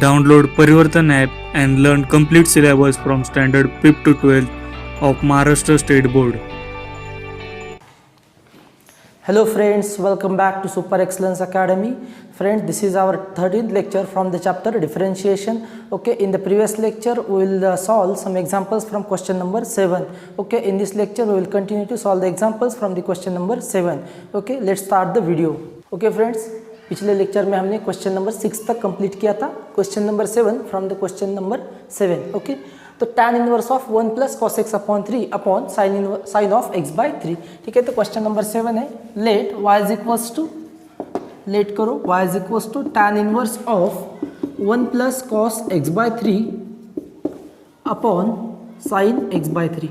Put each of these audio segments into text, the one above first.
Download Parivartan app and learn complete syllabus from standard 5th to 12th of Maharashtra State Board. Hello friends, welcome back to Super Excellence Academy. Friends, this is our 13th lecture from the chapter differentiation. Okay, in the previous lecture we will solve some examples from question number 7. Okay, in this lecture we will continue to solve the examples from the question number 7. Okay, let's start the video. Okay friends, पिछले lecture में हमने question number 6 तक complete किया था. Question number 7 from the question number 7. Okay, तो tan inverse of 1 plus cos x upon 3 upon sine of x by 3. ठीक है, तो क्वेश्चन नंबर 7 है let y is equals to, let करो y is equals to tan inverse of 1 plus cos x by 3 upon sine x by 3.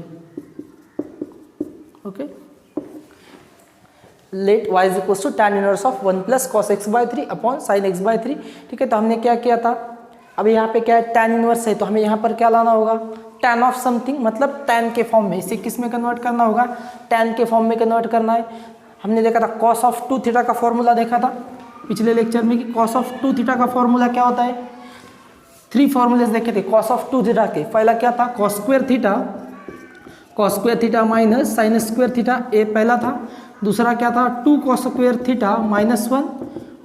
Okay, let y is equals to tan inverse of 1 plus cos x by 3 upon sine x by 3. ठीक है, तो हमने क्या किया था, अभी यहाँ पे क्या है tan इनवर्स है, तो हमें यहाँ पर क्या लाना होगा, tan ऑफ समथिंग, मतलब tan के फॉर्म में. इसे किस में कन्वर्ट करना होगा, tan के फॉर्म में कन्वर्ट करना है. हमने देखा था cos ऑफ 2 थीटा का फॉर्मूला देखा था पिछले लेक्चर में कि cos ऑफ 2 थीटा का फॉर्मूला क्या होता है. 3 फॉर्मूलेस देखे थे cos ऑफ 2 थीटा के. पहला क्या था, cos square theta minus sine square theta, ए पहला था. दूसरा क्या था, 2 cos स्क्वायर थीटा माइनस 1,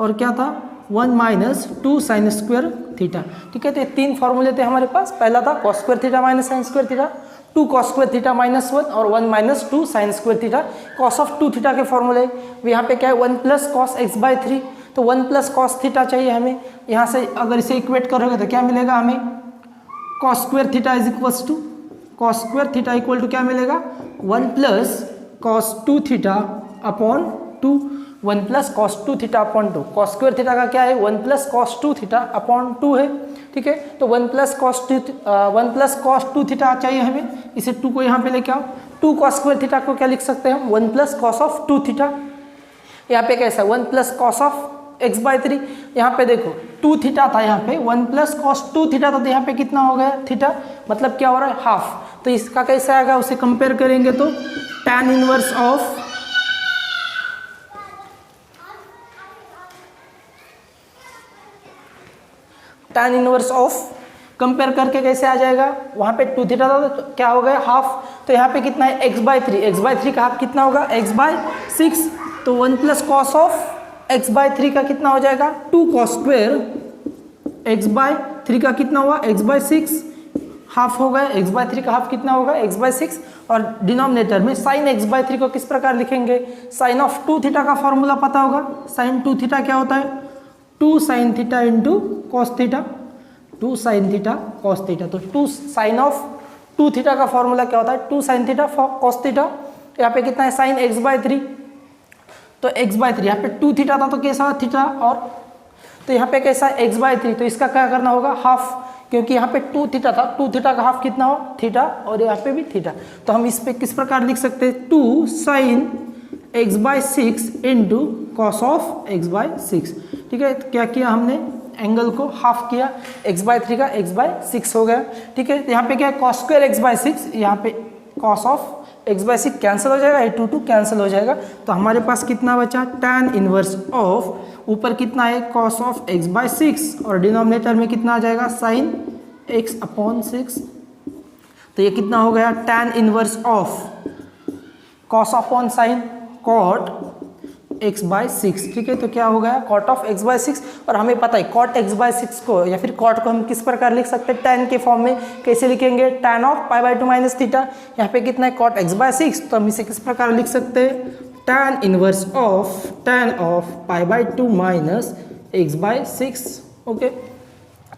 और क्या था 1 माइनस 2 साइन स्क्वायर थीटा. ठीक है, तो ये 3 फॉर्मूले थे हमारे पास. पहला था cos square theta minus sine square theta, 2 cos square theta minus 1 और 1 minus 2 sign square theta. cos of 2 theta के फॉर्मूले यहाँ पे क्या है, 1 प्लस cos x बाई 3, तो 1 प्लस cos थीटा चाहिए हमें. यहाँ से अगर इसे इक्वेट करोगे तो क्या मिलेगा हमें, cos square theta is equals to, cos square theta equal to क्या मिलेगा, 1 plus cos 2 theta upon 2, 1 plus cos 2 theta upon 2. cos square theta का क्या है, 1 प्लस cos 2 थीटा अपॉन 2 है. ठीक है, तो 1 प्लस cos 2 थीटा चाहिए हमें. इसे 2 को यहाँ पे लेके आओ. 2 cos स्क्वायर थीटा को क्या लिख सकते हैं हम, 1 प्लस cos ऑफ 2 थीटा. यहाँ पे कैसा, 1 plus cos of x by 3. यहाँ पे देखो 2 थीटा था, यहाँ पे 1 प्लस cos 2 थीटा, तो यहाँ पे कितना हो गया थीटा, मतलब क्या हो रहा है, हाफ. तो इसका कैसे आएगा, उसे कंपेयर करेंगे तो tan inverse of tan inverse of compare करके कैसे आ जाएगा, वहाँ पे 2 थीटा था तो क्या हो गया हाफ. तो यहाँ पे कितना है, x बाई 3, x बाई 3 का हाफ कितना होगा, x बाई 6. तो 1 plus cos of x by 3 का कितना हो जाएगा, 2 cos स्क्वायर x बाई 3 का कितना हुआ, x बाई 6 हाफ हो गया. x बाई 3 का हाफ कितना होगा, x बाई 6. और डिनोमिनेटर में साइन x बाई 3 को किस प्रकार लिखेंगे, साइन ऑफ 2 थीटा का फॉर्मूला पता होगा. साइन 2 थीटा क्या होता है, 2 sine theta into cos theta, 2 sine theta cos theta. तो 2 साइन ऑफ 2 थीटा का फॉर्मूला क्या होता है, 2 साइन थीटा कॉस थीटा. यहाँ पे कितना है, साइन x बाई 3, तो x बाई 3, यहाँ पे 2 थीटा था तो कैसा थीटा, और तो यहाँ पे कैसा x बाई 3, तो इसका क्या करना होगा, हाफ, क्योंकि यहाँ पे 2 थीटा था, 2 थीटा का हाफ कितना हो, थीटा, और यहाँ पे भी थीटा. तो हम इस पे किस प्रकार लिख सकते हैं, 2 sine x by 6 into cos of x by 6. ठीक है, तो क्या किया हमने, एंगल को हाफ किया, x बाई 3 का x बाई 6 हो गया. ठीक है, तो यहाँ पे क्या है, cos स्क्वायर x बाई 6, यहाँ पे cos of x by 6 cancel हो जाएगा, 2 कैंसिल हो जाएगा. तो हमारे पास कितना बचा, tan इनवर्स ऑफ, ऊपर कितना है cos ऑफ x बाई 6, और डिनोमिनेटर में कितना आ जाएगा, साइन x अपॉन 6. तो ये कितना हो गया, tan inverse of cos upon sine cot x by 6. ठीक है, तो क्या हो गया, cot ऑफ x बाई 6. और हमें पता है cot x बाई 6 को या फिर cot को हम किस प्रकार लिख सकते हैं, tan के फॉर्म में. कैसे लिखेंगे, tan of pi by 2 minus theta. यहाँ पे कितना है, cot x बाई 6, तो हम इसे किस प्रकार लिख सकते हैं, tan inverse of tan of pi by 2 minus x by 6. Okay,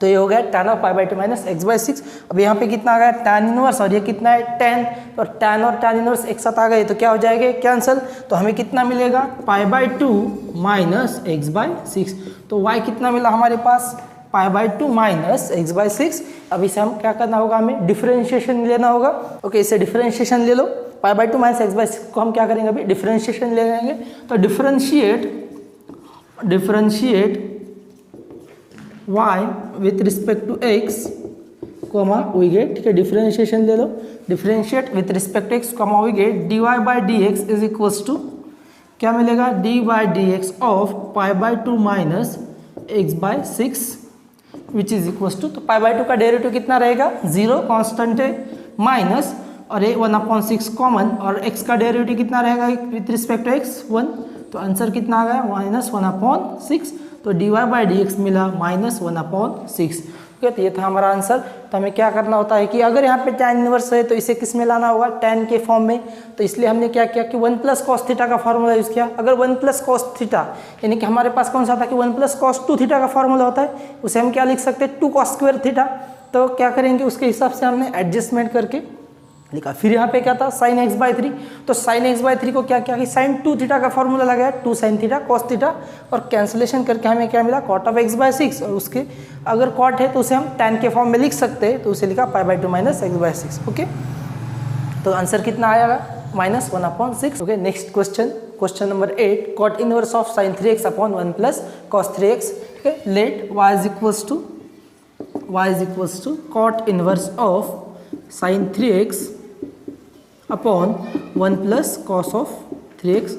तो ये हो गया tan of pi by 2 minus x by 6. अब यहाँ पे कितना आ गया, tan इनवर्स, और ये कितना है tan, और tan और tan इनवर्स एक साथ आ गए तो क्या हो जाएगा, कैंसिल. तो हमें कितना मिलेगा, pi by 2 minus x by 6. तो y कितना मिला हमारे पास, pi by 2 minus x by 6. अब इसे हम क्या करना होगा, हमें डिफरेंशिएशन लेना होगा. ओके, इसे डिफरेंशिएशन ले लो. Pi by 2 minus x by 6 को हम क्या करेंगे, अभी डिफरेंशिएशन ले लेंगे. तो differentiate y with respect to x comma we get. ठीक है, डिफरेंशिएशन ले लो. Differentiate with respect to x comma we get dy by D x is equals to, क्या मिलेगा, dy by D x of pi by 2 minus x by 6. Which is equals to, तो pi by two का derivative कितना रहेगा 0 constant है, minus और ये 1/6 common, और x का डेरिवेटिव कितना रहेगा विथ रिस्पेक्ट टू x 1, तो आंसर कितना आ गया -1/6, तो dy बाई डी एक्स मिला -1/6। ओके, तो ये था हमारा आंसर। तो हमें क्या करना होता है कि अगर यहाँ पे tan इनवर्स है तो इसे किस में लाना होगा, tan के फॉर्म में। तो इसलिए हमने क्या किया कि 1 + cos थीटा का फार्मूला यूज़ किया। अगर 1 + cos थीटा यानी कि हमारे पास कौन सा था कि 1 + cos 2 थीटा का फार्मूला होता है, उसे हम क्या लिख सकते हैं 2 cos स्क्वायर थीटा। तो क्या करेंगे उसके हिसाब से हमने एडजस्टमेंट करके लिखा। फिर यहाँ पे क्या था sin x/3, तो sin x/3 को क्या किया कि sin 2 थीटा का फॉर्मूला लगाया 2 sin थीटा cos थीटा, और कैंसिलेशन करके हमें क्या मिला cot of x/6, और उसके अगर cot है तो उसे हम tan के फॉर्म में लिख सकते हैं, तो उसे लिखा π/2 - x/6। ओके, तो आंसर कितना आएगा -1/6। Okay, next question number 8, cot inverse of sin 3x upon 1 + cos 3x। ठीक है, let y is equals to cot inverse of sin 3x upon 1 + cos of 3x।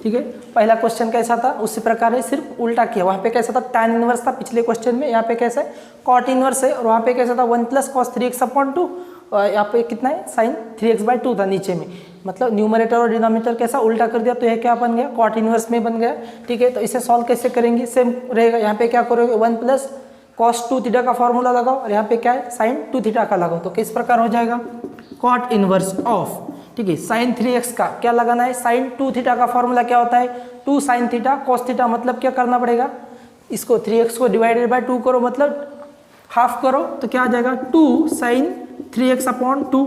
ठीक है, पहला क्वेश्चन कैसा था उसी प्रकार है, सिर्फ उल्टा किया। वहाँ पे कैसा था tan इनवर्स था पिछले क्वेश्चन में, यहाँ पे कैसा है cot इनवर्स है, और वहाँ पे कैसा था 1 + cos 3x अपॉन 2, और यहाँ पे कितना है sin 3x/2 था नीचे में। मतलब न्यूमरेटर और डिनोमिनेटर कैसा उल्टा कर दिया, तो यह क्या बन गया cot इनवर्स में बन गया। ठीक है, तो इसे सॉल्व कैसे करेंगे, सेम रहेगा। यहाँ पे क्या करोगे 1 + cos 2 थीटा का फॉर्मूला लगाओ, और यहाँ पे क्या है sin 2 थीटा का लगाओ, तो किस प्रकार हो जाएगा cot इनवर्स ऑफ, ठीक है, sin 3x का क्या लगाना है sin 2 थीटा का फॉर्मूला क्या होता है 2 sin थीटा cos थीटा। मतलब क्या करना पड़ेगा, इसको 3x को डिवाइडेड बाय 2 करो, मतलब हाफ करो, तो क्या आ जाएगा 2 sin 3x अपॉन 2।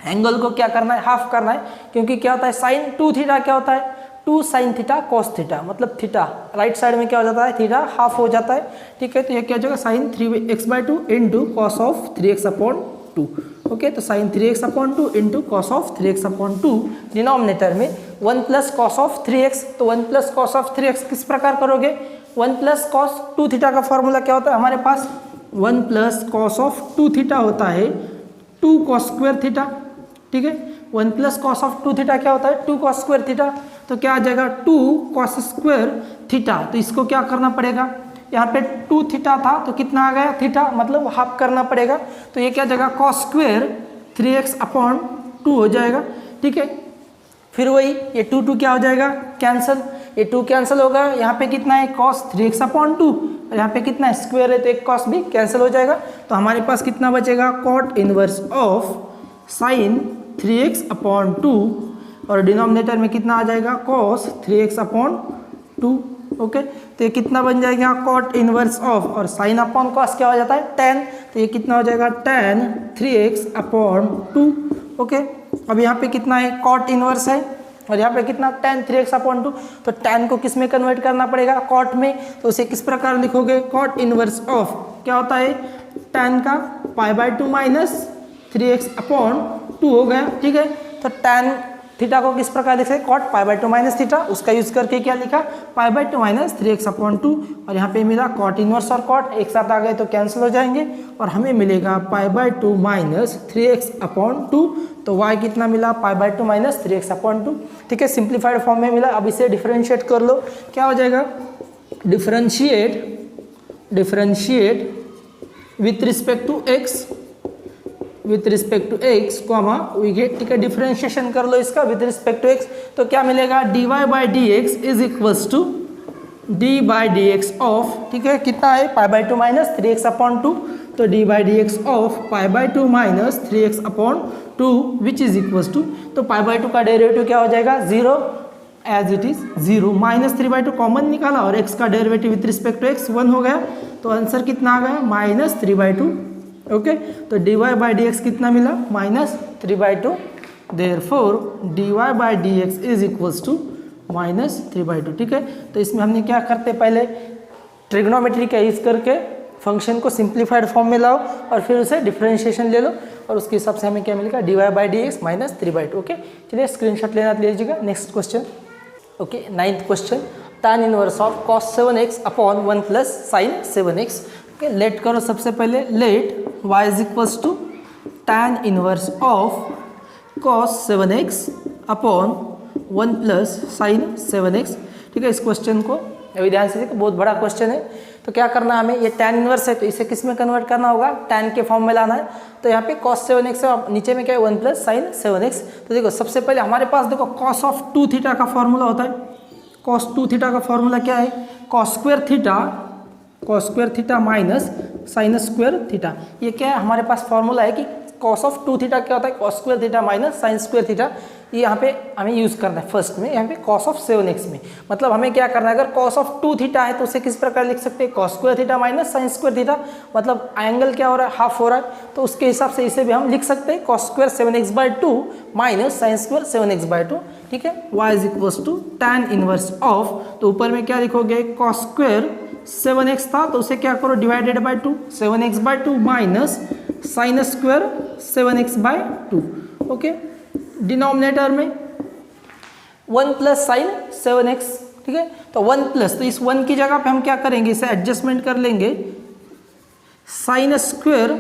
एंगल को क्या करना है हाफ करना है, क्योंकि क्या होता है sin 2 थीटा क्या होता है 2 sin थीटा cos थीटा, मतलब थीटा राइट साइड में क्या हो जाता है थीटा हाफ हो जाता है। ठीक है, तो ये क्या हो जाएगा sin 3x/2 into cos of 3x upon 2। Okay, तो sin 3x upon 2 into cos of 3x upon 2, denominator में 1 + cos ऑफ 3x, तो 1 + cos ऑफ 3x किस प्रकार करोगे 1 + cos 2 थीटा का फॉर्मूला क्या होता है हमारे पास 1 + cos ऑफ 2 थीटा होता है 2 cos स्क्वायर थीटा। ठीक है, 1 + cos ऑफ 2 थीटा क्या होता है 2 cos स्क्वायर थीटा, तो क्या आ जाएगा 2 cos स्क्वायर थीटा। तो इसको क्या करना पड़ेगा, यहाँ पे 2 थीटा था तो कितना आ गया थीटा, मतलब हाफ करना पड़ेगा, तो ये क्या जगह cos स्क्वायर 3x अपॉन 2 हो जाएगा। ठीक है, फिर वही ये 2 क्या हो जाएगा कैंसिल, ये 2 कैंसिल होगा, यहाँ पे कितना है cos 3x अपॉन 2, और यहाँ पे कितना है स्क्वायर है तो एक cos भी कैंसिल हो जाएगा। तो हमारे पास कितना बचेगा cot inverse of sin 3x upon 2, और डिनोमिनेटर में कितना आ जाएगा cos 3x अपॉन 2। ओके, तो ये कितना बन जाएगा cot इनवर्स ऑफ, और sin अपॉन cos क्या हो जाता है tan, तो ये कितना हो जाएगा tan 3x अपॉन 2। ओके, अब यहाँ पे कितना है cot इनवर्स है, और यहाँ पे कितना tan 3x अपॉन 2, तो tan को किस में कन्वर्ट करना पड़ेगा cot में, तो उसे किस प्रकार लिखोगे cot इनवर्स ऑफ क्या होता है tan का π/2 माइनस 3x अपॉन 2 हो गया। ठीक है, तो tan थीटा को किस प्रकार लिख सकते cot π/2 माइनस थीटा, उसका यूज करके क्या लिखा π/2 माइनस 3x अपॉन 2, और यहाँ पे मिला cot इनवर्स और cot एक साथ आ गए तो कैंसिल हो जाएंगे, और हमें मिलेगा π/2 माइनस 3x अपॉन 2, तो y कितना मिला π/2 माइनस 3x अपॉन 2। ठीक है, सिंप्लीफाइड फॉर्म में मिला। अब इसे डिफरेंशिएट कर लो, क्या हो जाएगा differentiate with respect to x comma we get. ठीक है, डिफरेंशिएशन कर लो इसका विथ रिस्पेक्ट टू x, तो क्या मिलेगा dy by D x is equals to d/dx of, ठीक है कितना है π/2 माइनस 3x अपॉन 2, तो d/dx of π/2 minus 3x upon 2 which is equals to, तो π/2 का डेरिवेटिव क्या हो जाएगा 0 as it is 0, minus 3/2 common निकाला, और x का derivative with respect to x 1 हो गया, तो आंसर कितना आ गया -3/2। ओके, तो dy/dx कितना मिला -3/2, therefore dy/dx is equals to -3/2। ठीक है, तो इसमें हमने क्या करते पहले ट्रिग्नोमेट्री का यूज करके फंक्शन को सिंप्लीफाइड फॉर्म में लाओ, और फिर उसे डिफरेंशिएशन ले लो, और उसके हिसाब से हमें क्या मिलेगा dy/dx -3/2। ओके, चलिए स्क्रीनशॉट लेना लीजिएगा। Next question, okay 9th question, tan inverse of cos 7x upon 1 + sin 7x। Okay, let करो सबसे पहले, let y is equals to tan inverse of cos 7x upon 1 + sin 7x। ठीक है, इस question को अभी ध्यान से देखो, बहुत बड़ा क्वेश्चन है। तो क्या करना है हमें, ये tan इनवर्स है तो इसे किस में कन्वर्ट करना होगा, tan के फॉर्म में लाना है। तो यहाँ पे cos 7x है, नीचे में क्या है 1 प्लस साइन 7x। तो देखो सबसे पहले हमारे पास देखो cos ऑफ 2 थीटा का फॉर्मूला होता है। cos 2 थीटा का फॉर्मूला क्या है, cos square theta minus sine square theta. ये क्या है हमारे पास फॉर्मूला है कि cos ऑफ 2 थीटा क्या होता है, cos square theta minus sine square theta. ये यहाँ पे हमें यूज़ करना है फर्स्ट में, यहाँ पे cos ऑफ 7x में। मतलब हमें क्या करना है, अगर cos ऑफ 2 थीटा है तो उसे किस प्रकार लिख सकते हैं, cos square theta minus sine square theta. मतलब एंगल क्या हो रहा है, हाफ हो रहा है, तो उसके हिसाब से इसे भी हम लिख सकते हैं cos square 7x/2 minus sine square 7x/2। ठीक है, y is equals to tan inverse of, तो ऊपर में क्या लिखोगे, cos स्क्वायर 7x था तो उसे क्या करो divided by 2, 7x/2 minus sine square 7x/2। Okay, denominator में 1 प्लस साइन 7x। ठीक है, तो 1 प्लस, तो इस 1 की जगह पे हम क्या करेंगे, इसे एडजस्टमेंट कर लेंगे, साइन स्क्वायर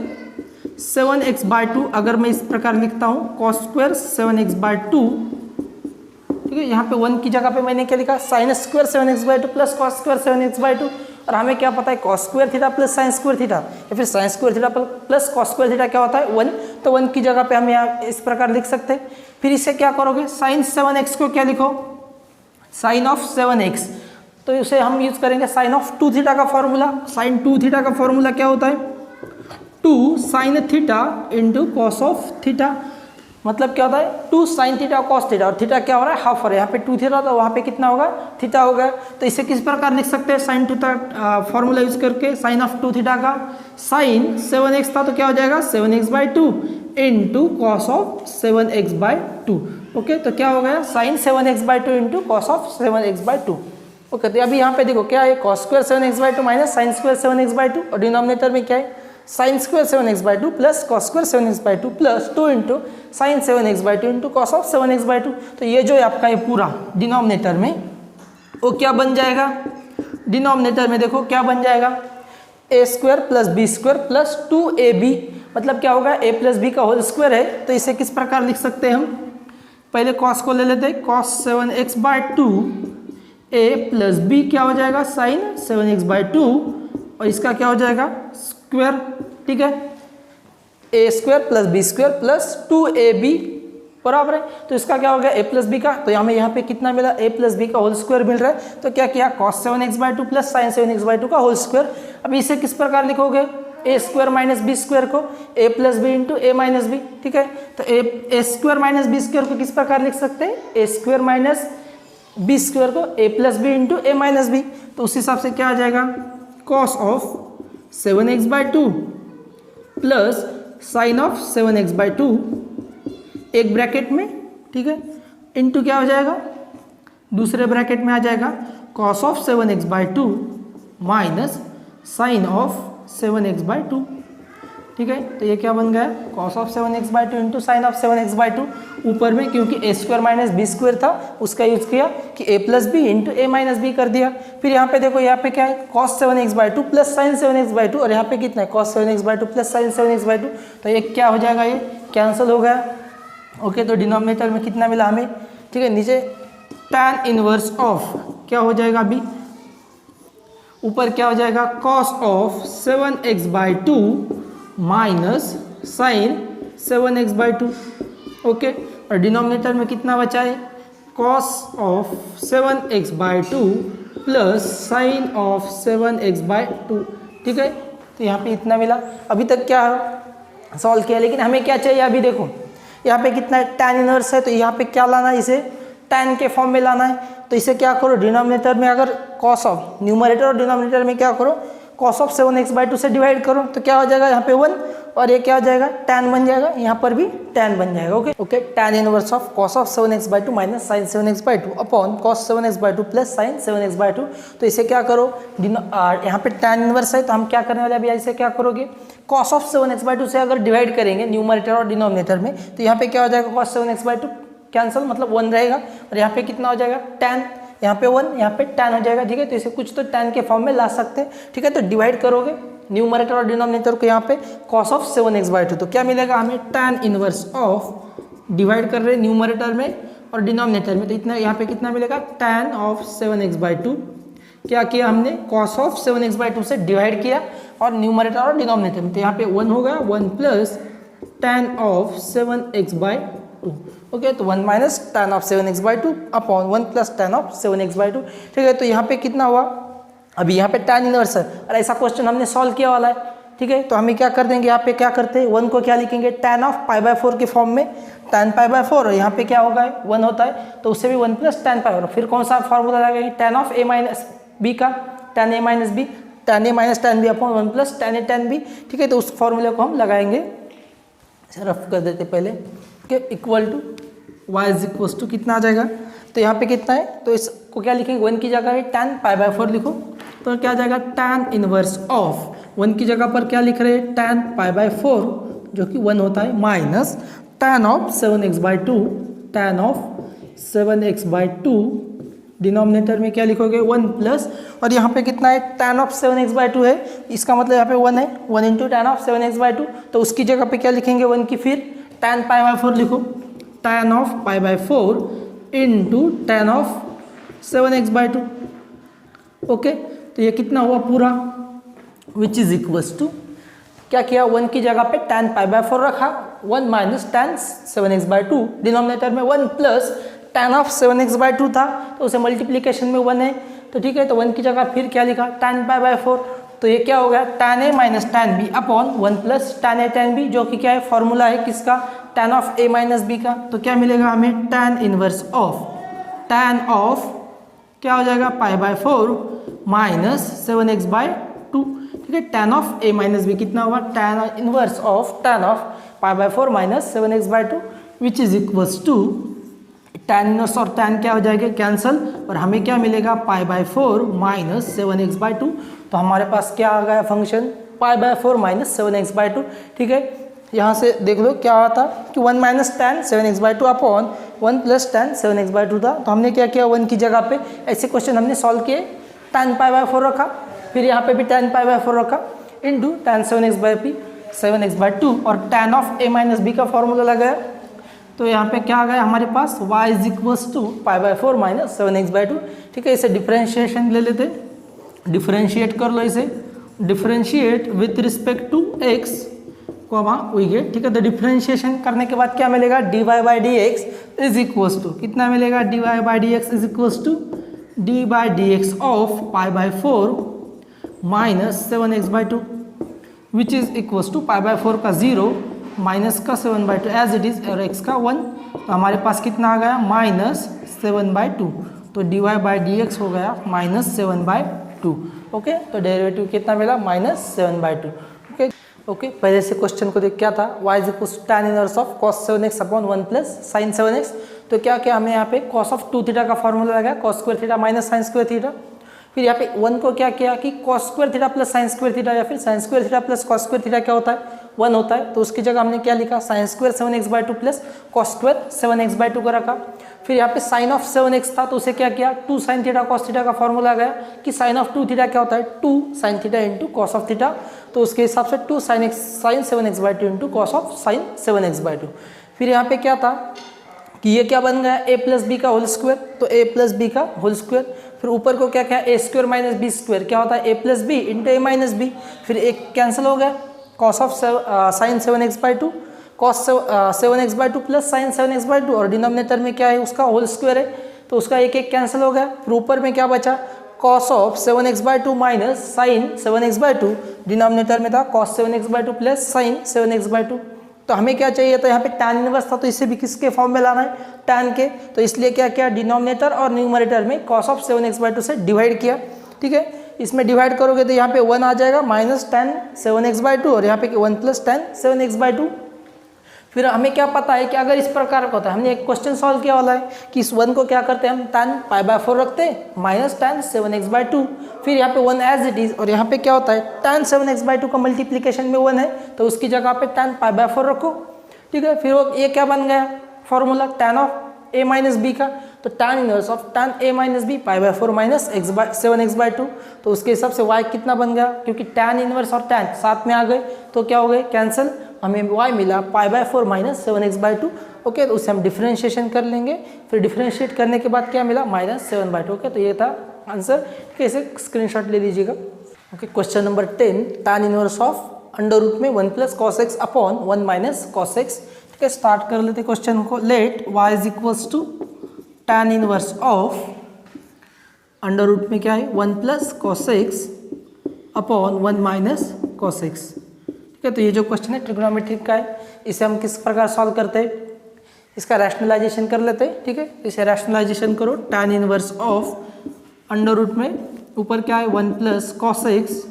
7x/2। अगर मैं इस प्रकार लिखता हूँ cos स्क्वायर 7x/2। ठीक है, यहाँ पे 1 की जगह पे मैंने क्या लिखा, sign square 7x/2 plus cos square 7x/2। और हमें क्या पता है cos square theta plus sign square theta, या फिर sign square theta plus cos square theta क्या होता है 1। तो 1 की जगह पे हम यहाँ इस प्रकार लिख सकते हैं। फिर इसे क्या करोगे, साइन 7x को क्या लिखो, साइन ऑफ 7x। तो इसे हम यूज करेंगे साइन ऑफ 2 थीटा का फॉर्मूला। साइन 2 थीटा का फॉर्मूला क्या होता है, 2 sine theta into cos of theta. मतलब क्या होता है 2 साइन थीटा कॉस थीटा, और थीटा क्या हो रहा है, हाफ हो रहा है। यहाँ पे 2 थीटा तो वहाँ पे कितना होगा, थीटा होगा। तो इसे किस प्रकार लिख सकते हैं, साइन थीटा फॉर्मूला यूज करके, साइन ऑफ 2 थीटा का साइन 7x था तो क्या हो जाएगा 7x/2 into cos of 7x/2। Okay, तो क्या हो गया sine 7x/2 into cos of 7x/2। Okay, तो अभी यहाँ पे देखो क्या है, cos square 7x/2 minus sine square 7x/2, और डिनोमिनेटर में क्या है, sine square 7x/2 plus cos square 7x/2 plus 2 into sine 7x/2 into cos of 7x/2। तो ये जो है आपका ये पूरा डिनोमिनेटर में वो क्या बन जाएगा, डिनोमिनेटर में देखो क्या बन जाएगा, a square plus b square plus 2ab। मतलब क्या होगा, a प्लस बी का होल स्क्वायर है। तो इसे किस प्रकार लिख सकते हैं हम, पहले कॉस को ले लेते हैं, cos 7x/2 a plus B क्या हो जाएगा साइन 7x/2, और इसका क्या हो जाएगा स्क्वायर। ठीक है, a square plus b square plus 2ab बराबर है। तो इसका क्या हो गया a प्लस बी का, तो हमें यहाँ पे कितना मिला, a प्लस बी का होल स्क्वायर मिल रहा है। तो क्या किया, cos 7x/2 plus sine 7x/2 का होल स्क्वायर। अब इसे किस प्रकार लिखोगे, A square minus B square को a plus B into A minus B. ठीक है, तो A square minus B square को किस प्रकार लिख सकते हैं, A square minus B square को a plus B into A minus B. तो उस हिसाब से क्या आ जाएगा, cos of 7x/2 plus sine of 7x/2 एक ब्रैकेट में, ठीक है, इंटू क्या हो जाएगा, दूसरे ब्रैकेट में आ जाएगा cos of 7x/2 minus sine of 7x/2। ठीक है, तो ये क्या बन गया, cos of 7x/2 into sine of 7x/2। ऊपर में क्योंकि a square minus B square था उसका यूज किया कि a plus B into A minus B कर दिया। फिर यहाँ पे देखो, यहाँ पे क्या है, cos 7x/2 plus sine 7x/2, और यहाँ पे कितना है cos 7x/2 plus sine 7x/2। तो ये क्या हो जाएगा, ये कैंसिल हो गया। ओके, तो डिनोमिनेटर में कितना मिला हमें, ठीक है, नीचे tan इनवर्स ऑफ क्या हो जाएगा, अभी ऊपर क्या हो जाएगा, cos of 7x/2 minus sine 7x/2। Okay, और डिनोमिनेटर में कितना बचा है, cos of 7x/2 plus sine of 7x/2। ठीक है, तो यहाँ पे इतना मिला। अभी तक क्या सॉल्व किया, लेकिन हमें क्या चाहिए, अभी देखो यहाँ पे कितना है, tan इनवर्स है, तो यहाँ पे क्या लाना है, इसे tan के फॉर्म में लाना है। तो इसे क्या करो, डिनोमिनेटर में अगर cos ऑफ, न्यूमरेटर और डिनोमिनेटर में क्या करो, cos ऑफ 7x/2 से डिवाइड करो, तो क्या हो जाएगा, यहाँ पे 1, और ये क्या हो जाएगा, tan बन जाएगा, यहाँ पर भी tan बन जाएगा। Okay, tan inverse of cos of 7x/2 minus sine 7x/2 upon cos 7x/2 plus sine 7x/2। तो इसे क्या करो, यहाँ पे tan इनवर्स है, तो हम क्या करने वाले, अभी इसे क्या करोगे, cos ऑफ 7x/2 से अगर डिवाइड करेंगे न्यूमरेटर और डिनोमिनेटर में, तो यहाँ पे क्या हो जाएगा, cos 7x/2 कैंसिल, मतलब 1 रहेगा, और यहाँ पे कितना हो जाएगा tan, यहाँ पे 1, यहाँ पे tan हो जाएगा। ठीक है, तो इसे कुछ तो tan के फॉर्म में ला सकते हैं। ठीक है, तो डिवाइड करोगे न्यूमरेटर और डिनोमिनेटर को, यहाँ पे cos ऑफ 7x/2, तो क्या मिलेगा हमें, tan इनवर्स ऑफ, डिवाइड कर रहे हैं न्यूमरेटर में और डिनोमिनेटर में, तो इतना यहाँ पे कितना मिलेगा, tan ऑफ 7x/2 क्या किया हमने, कॉस ऑफ 7x/2 से डिवाइड किया और न्यूमरेटर और डिनोमिनेटर में, तो यहाँ पे 1 होगा 1 plus tan of 7x/2। Okay, तो 1 minus tan of 7x/2 upon 1 plus tan of 7x/2। ठीक है, तो यहाँ पे कितना हुआ, अभी यहाँ पे tan इनवर्स है और ऐसा क्वेश्चन हमने सॉल्व किया वाला है। ठीक है, तो हमें क्या कर देंगे, यहाँ पे क्या करते हैं, 1 को क्या लिखेंगे, tan ऑफ π/4 के फॉर्म में, tan π/4, और यहाँ पे क्या होगा 1 होता है तो उससे भी 1 प्लस tan π, फिर कौन सा फॉर्मूला लगाएंगे, tan of a minus B का, tan a minus B, tan a minus tan B upon 1 plus tan a tan B. ठीक है, तो उस फॉर्मूले को हम लगाएंगे, रफ कर देते पहले, okay, equal to y is equal to कितना आ जाएगा, तो यहाँ पे कितना है, तो इसको क्या लिखेंगे, 1 की जगह tan π/4 लिखो, तो क्या आ जाएगा tan इनवर्स ऑफ 1 की जगह पर क्या लिख रहे हैं, tan π/4 जो कि 1 होता है, minus tan of 7x/2, tan of 7x/2, denominator में क्या लिखोगे 1 प्लस, और यहाँ पे कितना है, tan ऑफ 7x/2 है, इसका मतलब यहाँ पे 1 है, 1 इंटू tan ऑफ 7x/2, तो उसकी जगह पे क्या लिखेंगे 1 की, फिर tan π/4 लिखो, tan of π/4 into tan of 7x/2। Okay, तो ये कितना हुआ पूरा, विच इज इक्वल्स टू, क्या किया, 1 की जगह पे tan π/4 रखा, 1 माइनस tan 7x/2, डिनोमिनेटर में 1 प्लस tan ऑफ 7x/2 था, तो उसे मल्टीप्लीकेशन में 1 है, तो ठीक है, तो 1 की जगह फिर क्या लिखा, tan π/4, तो ये क्या हो गया, tan a minus tan b upon 1 plus tan a tan b, जो कि क्या है, फॉर्मूला है किसका, tan of a minus b का, तो क्या मिलेगा हमें, tan inverse of tan of क्या हो जाएगा π/4 माइनस 7x/2। ठीक है, tan of a minus b कितना हुआ, tan inverse of tan of π/4 minus 7x/2 which is equals to, tan inverse और tan क्या हो जाएगा, कैंसल, और हमें क्या मिलेगा, π/4 माइनस 7x/2, तो हमारे पास क्या आ गया फंक्शन, π/4 माइनस 7x/2। ठीक है, यहाँ से देख लो क्या हुआ था कि 1 minus tan 7x/2 upon 1 plus tan 7x/2 था, तो हमने क्या किया, 1 की जगह पे ऐसे क्वेश्चन हमने सॉल्व किए, tan π/4 रखा, फिर यहाँ पे भी tan π/4 रखा, इंटू tan 7x/2 और tan of a minus b का फॉर्मूला लगाया, तो यहाँ पे क्या आ गया हमारे पास, y is equals to π/4 minus 7x/2। ठीक है, इसे डिफ्रेंशिएशन ले लेते, डिफ्रेंशिएट कर लो इसे, differentiate with respect to x comma we get. ठीक है, तो डिफ्रेंशिएशन करने के बाद क्या मिलेगा, dy/dx इज इक्वल्स टू कितना मिलेगा, dy/dx is equals to d/dx of π/4 minus 7x/2 which is equals to π/4 का 0 माइनस का 7/2 एज इट इज, और x का 1, तो हमारे पास कितना आ गया, माइनस 7/2, तो dy/dx हो गया माइनस 7/2। ओके, तो डेरिवेटिव कितना मिला, माइनस 7/2। ओके ओके, पहले से क्वेश्चन को देख क्या था, y is equal to tan inverse of cos 7x upon 1 plus sin 7x, तो क्या क्या हमने यहाँ पे cos ऑफ 2 थीटा का फॉर्मूला लगाया, cos square theta minus sin square theta, फिर यहाँ पे 1 को क्या किया कि cos square theta plus sin square theta या फिर sin square theta plus cos square theta क्या होता है, 1 होता है, तो उसकी जगह हमने क्या लिखा, sin square 7x/2 plus cos square 7x/2 को रखा, फिर यहाँ पे sin ऑफ 7x था तो उसे क्या किया, 2 sin थीटा cos थीटा का फॉर्मूला गया कि sin ऑफ 2 थीटा क्या होता है, 2 sin theta into cos of theta, तो उसके हिसाब से 2 sin 7x/2 into cos of sin 7x/2। फिर यहाँ पे क्या था कि ये क्या बन गया, a प्लस बी का होल स्क्वायर, तो a प्लस बी का होल स्क्वायर, फिर ऊपर को क्या क्या, a square minus B square क्या होता है, a plus B into a minus B, फिर एक कैंसिल हो गया, cos of sin 7x/2 cos 7x/2 plus sin 7x/2, और डिनोमिनेटर में क्या है उसका होल स्क्वायर है, तो उसका एक एक कैंसिल हो गया, फिर ऊपर में क्या बचा, cos of 7x/2 minus sin 7x/2, denominator में था cos 7x/2 plus sin 7x/2, तो हमें क्या चाहिए था, यहाँ पे tan इनवर्स था, तो इसे भी किसके फॉर्म में लाना है, tan के, तो इसलिए क्या किया, डिनोमिनेटर और न्यूमरेटर में cos ऑफ 7x/2 से डिवाइड किया। ठीक है, इसमें डिवाइड करोगे तो यहाँ पे 1 आ जाएगा माइनस tan 7x/2, और यहाँ पे 1 प्लस tan 7x/2। फिर हमें क्या पता है कि अगर इस प्रकार का होता है, हमने एक क्वेश्चन सॉल्व किया वाला है कि इस 1 को क्या करते हैं हम, tan π/4 रखते हैं माइनस tan 7x/2, फिर यहाँ पे 1 एज इट इज, और यहाँ पे क्या होता है, tan 7x/2 का मल्टीप्लीकेशन में 1 है, तो उसकी जगह पे tan π/4 रखो। ठीक है, फिर वो ये क्या बन गया formula, tan of a minus B का, तो tan inverse of tan a minus b π/4 minus 7x/2, तो उसके हिसाब से y कितना बन गया, क्योंकि tan इनवर्स और tan साथ में आ गए तो क्या हो गए, कैंसिल, हमें y मिला π/4 माइनस 7x/2। ओके, तो उसे हम डिफ्रेंशिएशन कर लेंगे, फिर डिफ्रेंशिएट करने के बाद क्या मिला, माइनस 7/2। ओके, तो ये था आंसर, ठीक है, इसे स्क्रीनशॉट ले लीजिएगा। Okay, question number 10, tan inverse of under root में 1 plus cos x upon 1 minus cos X. ठीक है, स्टार्ट कर लेते क्वेश्चन को। Let y is equals to tan inverse of under root में क्या है 1 plus cos x upon 1 minus cos X. ठीक है, तो ये जो क्वेश्चन है ट्रिग्नोमेट्रिक का है, इसे हम किस प्रकार सॉल्व करते हैं, इसका रैशनलाइजेशन कर लेते हैं। ठीक है, इसे रैशनलाइजेशन करो। tan inverse of under root में ऊपर क्या है 1 प्लस कॉस एक्स,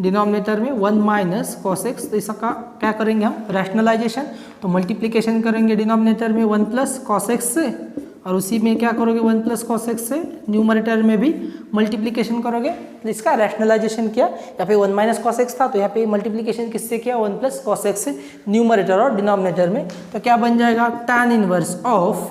डिनोमिनेटर में 1 माइनस कॉस एक्स। तो इसका क्या करेंगे हम रैशनलाइजेशन, तो मल्टीप्लिकेशन करेंगे डिनोमिनेटर में 1 प्लस कॉस एक्स से, और उसी में क्या करोगे 1 प्लस कॉस एक्स से न्यूमरेटर में भी मल्टीप्लिकेशन करोगे। तो इसका रैशनलाइजेशन किया, यहाँ पे 1 माइनस कॉस एक्स था, तो यहाँ पे मल्टीप्लिकेशन किससे किया 1 प्लस कॉस एक्स से न्यूमरेटर और डिनोमिनेटर में। तो क्या बन जाएगा tan inverse of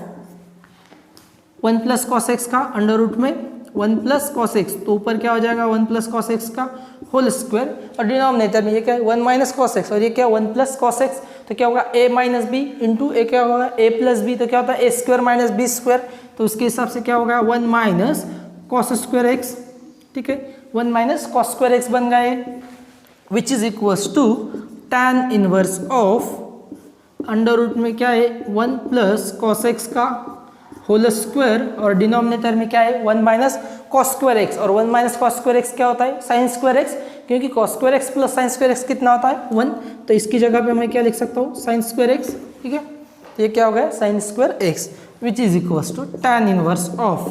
1 plus cos X का अंडर रूट में 1 प्लस कॉस एक्स, तो ऊपर क्या हो जाएगा 1 प्लस कॉस एक्स का होल स्क्वायर, और डिनोमिनेटर में ये क्या है 1 माइनस कॉस एक्स, और ये क्या 1 प्लस कॉस एक्स, तो क्या होगा a माइनस बी इंटू ए, क्या होगा a प्लस बी, तो क्या होता है a square minus B square. तो उसके हिसाब से क्या होगा 1 माइनस कॉस स्क्वायर एक्स। ठीक है, 1 माइनस कॉस स्क्वायर एक्स बन गए, which is equals to tan inverse of under root में क्या है 1 प्लस कॉस एक्स का होल स्क्वायर, और डिनोमिनेटर में क्या है 1 माइनस कॉस स्क्वायर एक्स, और 1 माइनस कॉस स्क्वायर एक्स क्या होता है साइन स्क्वायर एक्स, क्योंकि cos square x plus sign square x कितना होता है 1। तो इसकी जगह पे मैं क्या लिख सकता हूँ साइन स्क्वायर एक्स। ठीक है, तो ये क्या हो गया sine square X, which is equals to tan inverse of.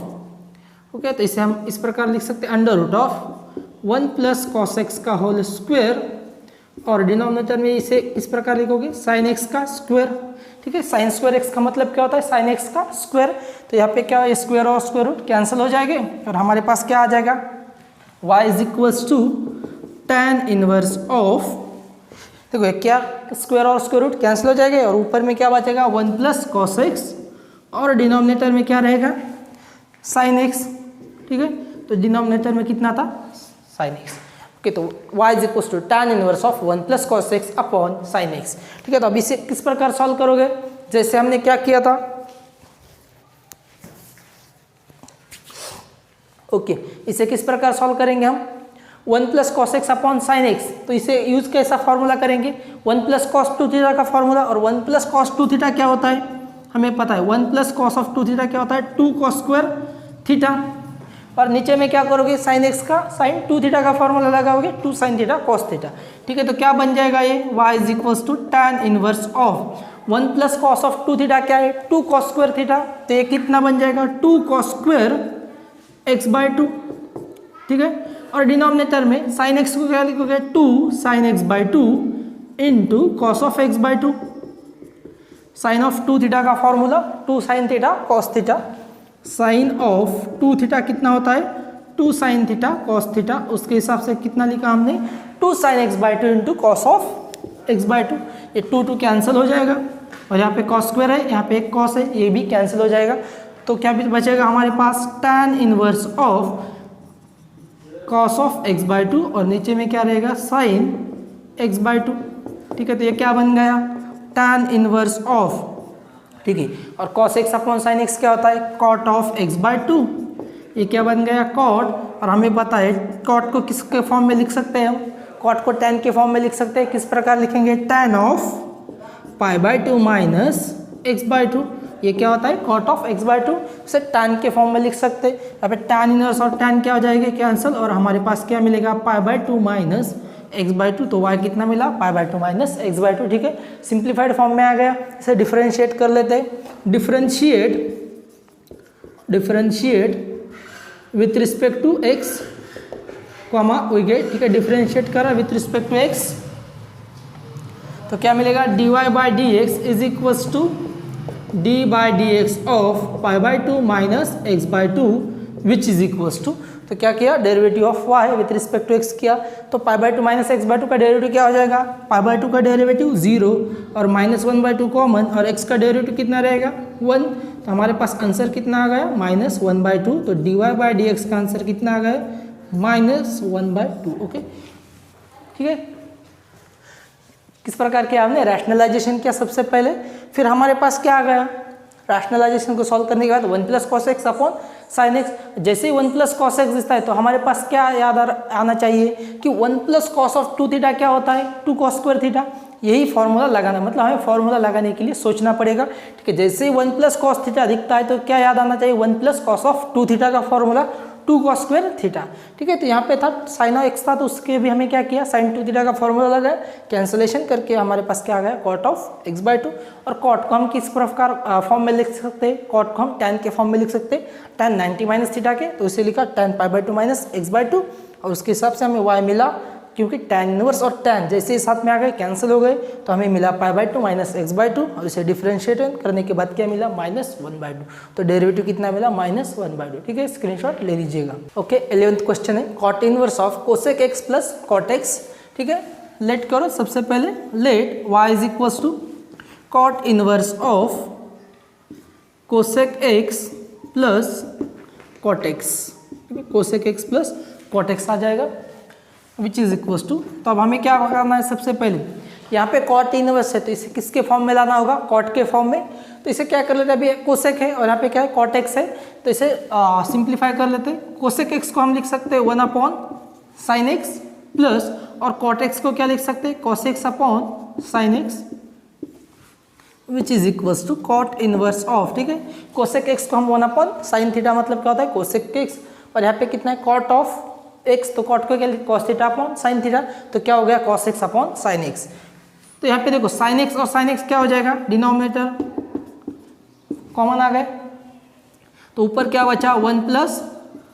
Okay, तो इसे हम इस प्रकार लिख सकते हैं under root of 1 plus cos X का होल स्क्वायर, और डिनोमिनेटर में इसे इस प्रकार लिखोगे साइन एक्स का स्क्वायर। ठीक है, साइन स्क्वायर एक्स का मतलब क्या होता है साइन एक्स का स्क्वायर। तो यहाँ पे क्या है स्क्वायर और स्क्वायर रूट कैंसिल हो जाएंगे, और हमारे पास क्या आ जाएगा y is equals to tan inverse of, देखो क्या स्क्वायर और स्क्वायर रूट कैंसिल हो जाएंगे, और ऊपर में क्या बचेगा 1 प्लस कॉस एक्स, और डिनोमिनेटर में क्या रहेगा साइन एक्स। ठीक है, तो डिनोमिनेटर में कितना था साइन एक्स। ओके, तो y is equals to tan inverse of 1 plus cos x upon sine X. ठीक है, तो अब इसे किस प्रकार सॉल्व करोगे, जैसे हमने क्या किया था। ओके, इसे किस प्रकार सॉल्व करेंगे हम 1 plus cos x upon sine x. तो इसे यूज कैसा फॉर्मूला करेंगे 1 प्लस कॉस 2 थीटा का फॉर्मूला, और 1 प्लस कॉस 2 थीटा क्या होता है हमें पता है 1 प्लस कॉस ऑफ 2 थीटा क्या होता है 2 कॉस स्क्वायर थीटा, और नीचे में क्या करोगे साइन एक्स का साइन 2 थीटा का फॉर्मूला लगाओगे 2 साइन थीटा कॉस थीटा। ठीक है, तो क्या बन जाएगा ये y is equals to tan inverse of 1 plus cos of 2 theta क्या है 2 कॉस स्क्वायर थीटा, तो ये कितना बन जाएगा 2 कॉस स्क्वायर एक्स बाय 2। ठीक है, और डिनोमिनेटर में साइन एक्स को क्या लिखोगे 2 sine x by 2 into cos of x by 2, sine of 2 theta का formula 2 sine theta cos theta, sine of 2 theta कितना होता है 2 साइन थीटा कॉस थीटा, उसके हिसाब से कितना लिखा हमने 2 sine x by 2 into cos of x by 2। ये 2 कैंसिल हो जाएगा, और यहाँ पे कॉस स्क्वायर है, यहाँ पे एक कॉस है, ये भी कैंसिल हो जाएगा। तो क्या भी बचेगा हमारे पास tan inverse of cos of x by 2, और नीचे में क्या रहेगा साइन एक्स बाय 2। ठीक है, तो ये क्या बन गया tan इनवर्स ऑफ, ठीक है, और cos x upon sine x क्या होता है कॉट ऑफ एक्स बाय 2, ये क्या बन गया कॉट, और हमें पता है कॉट को किसके फॉर्म में लिख सकते हैं हम कॉट को tan के फॉर्म में लिख सकते हैं, किस प्रकार लिखेंगे tan of pi by 2 minus x by 2, ये क्या होता है कॉट ऑफ एक्स बाय 2, उसे tan के फॉर्म में लिख सकते हैं। यहाँ पे tan इनवर्स और tan क्या हो जाएगा कैंसिल, और हमारे पास क्या मिलेगा pi by 2 minus x by 2, तो y कितना मिला pi by 2 minus x by 2। ठीक है, सिंप्लीफाइड फॉर्म में आ गया, इसे डिफरेंशिएट कर लेते हैं। Differentiate with respect to x comma we get, ठीक है, डिफरेंशिएट करा विथ रिस्पेक्ट टू x, तो क्या मिलेगा dy by D x is equals to d by D x of pi by 2 minus x by 2 which is equals to, तो क्या किया derivative of y with respect to x किया, तो pi by 2 minus x by 2 का derivative क्या हो जाएगा पाई by 2 का डेरिवेटिव 0, और माइनस 1 बाय 2 कॉमन, और x का डेरिवेटिव कितना रहेगा 1, तो हमारे पास आंसर कितना आ गया माइनस 1 बाय 2, तो dy बाई डी एक्स का आंसर कितना आ गया माइनस 1 बाय 2। ओके, ठीक है, किस प्रकार किया हमने रैशनलाइजेशन किया सबसे पहले, फिर हमारे पास क्या आ गया रैशनलाइजेशन को सॉल्व करने के बाद 1 plus cos x upon sine x. जैसे ही 1 प्लस कॉस एक्स दिखता है तो हमारे पास क्या याद आना चाहिए कि 1 प्लस कॉस ऑफ 2 थीटा क्या होता है, 2 कॉस स्क्वायर थीटा। यही फॉर्मूला लगाना, मतलब हमें फॉर्मूला लगाने के लिए सोचना पड़ेगा। ठीक है, जैसे ही 1 प्लस कॉस थीटा दिखता है तो क्या याद आना चाहिए, 1 प्लस कॉस ऑफ 2 थीटा का फॉर्मूला 2 कॉस स्क्वायर थीटा। ठीक है, तो यहाँ पे था साइन ऑफ एक्स था तो उसके भी हमें क्या किया, साइन 2 थीटा का फॉर्मूला लगाया, कैंसलेशन करके हमारे पास क्या आ गया, कॉट ऑफ एक्स बाई 2। और कॉट को हम किस प्रकार फॉर्म में लिख सकते हैं, कॉट को हम tan के फॉर्म में लिख सकते हैं, tan 90 माइनस थीटा के, तो इसे लिखा tan pi by 2 minus x by 2। और उसके हिसाब से हमें y मिला, क्योंकि tan इनवर्स और tan जैसे ही साथ में आ गए कैंसिल हो गए, तो हमें मिला पाई बाई 2 माइनस एक्स बाई 2। और इसे डिफ्रेंशिएट करने के बाद क्या मिला, माइनस 1/2। तो डेरिवेटिव कितना मिला, माइनस 1/2। ठीक है, स्क्रीनशॉट ले लीजिएगा। ओके, 11th क्वेश्चन है, cot inverse of cosec x plus cot x. ठीक है, लेट करो सबसे पहले, let y is equals to cot inverse of cosec x plus cot x. ठीक है, cosec x plus cot x आ जाएगा, विच इज इक्वल्स टू, तो अब हमें क्या करना है, सबसे पहले यहाँ पे कॉट इनवर्स है तो इसे किसके फॉर्म में लाना होगा, कॉट के फॉर्म में। तो इसे क्या कर लेते हैं, अभी कोसेक है और यहाँ पे क्या है, कॉट एक्स है, तो इसे सिंप्लीफाई कर लेते हैं। कोसेक एक्स को हम लिख सकते हैं 1 अपॉन साइन एक्स प्लस, और कॉट एक्स को क्या लिख सकते हैं, cos x upon sine x, which is equals to cot inverse of. ठीक है, कोसेक एक्स को हम 1 अपॉन साइन थीटा, मतलब क्या होता है कोसेक एक्स, और यहाँ पे कितना है कॉट ऑफ एक्स, तो कॉट को क्या cos theta upon sine theta, तो क्या हो गया cos x upon sine x. तो यहाँ पे देखो साइन एक्स और साइन एक्स क्या हो जाएगा, डिनोमिनेटर कॉमन आ गए, तो ऊपर क्या बचा 1 प्लस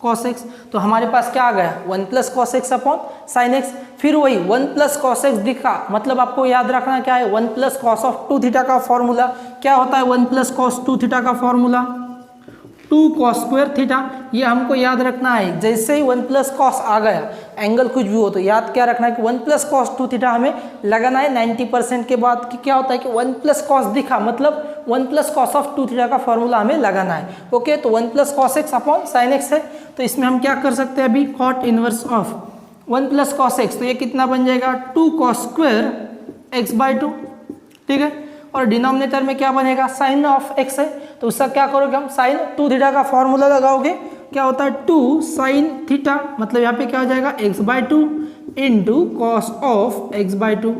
कॉस एक्स, तो हमारे पास क्या आ गया 1 plus cos x upon sine x. फिर वही 1 प्लस कॉस एक्स दिखा, मतलब आपको याद रखना क्या है, 1 प्लस कॉस ऑफ 2 थीटा का फॉर्मूला क्या होता है, 1 प्लस कॉस 2 थीटा का फॉर्मूला 2 कॉस स्क्वायर थीटा। ये हमको याद रखना है, जैसे ही 1 प्लस कॉस आ गया, एंगल कुछ भी हो तो याद क्या रखना है कि 1 प्लस कॉस 2 थीटा हमें लगाना है 90% के बाद, कि क्या होता है कि 1 प्लस कॉस दिखा, मतलब 1 प्लस कॉस ऑफ 2 थीटा का फॉर्मूला हमें लगाना है। ओके, तो 1 plus cos x upon sine x है, तो इसमें हम क्या कर सकते हैं अभी, cot inverse of 1 plus cos x, तो ये कितना बन जाएगा 2 कॉस स्क्वायर एक्स बाई 2। ठीक है, और डिनोमिनेटर में क्या बनेगा, साइन ऑफ एक्स है, तो उसका क्या करोगे हम, साइन 2 थीटा का फॉर्मूला लगाओगे, क्या होता है 2 साइन थीटा, मतलब यहाँ पे क्या हो जाएगा x by 2 into cos of x by 2।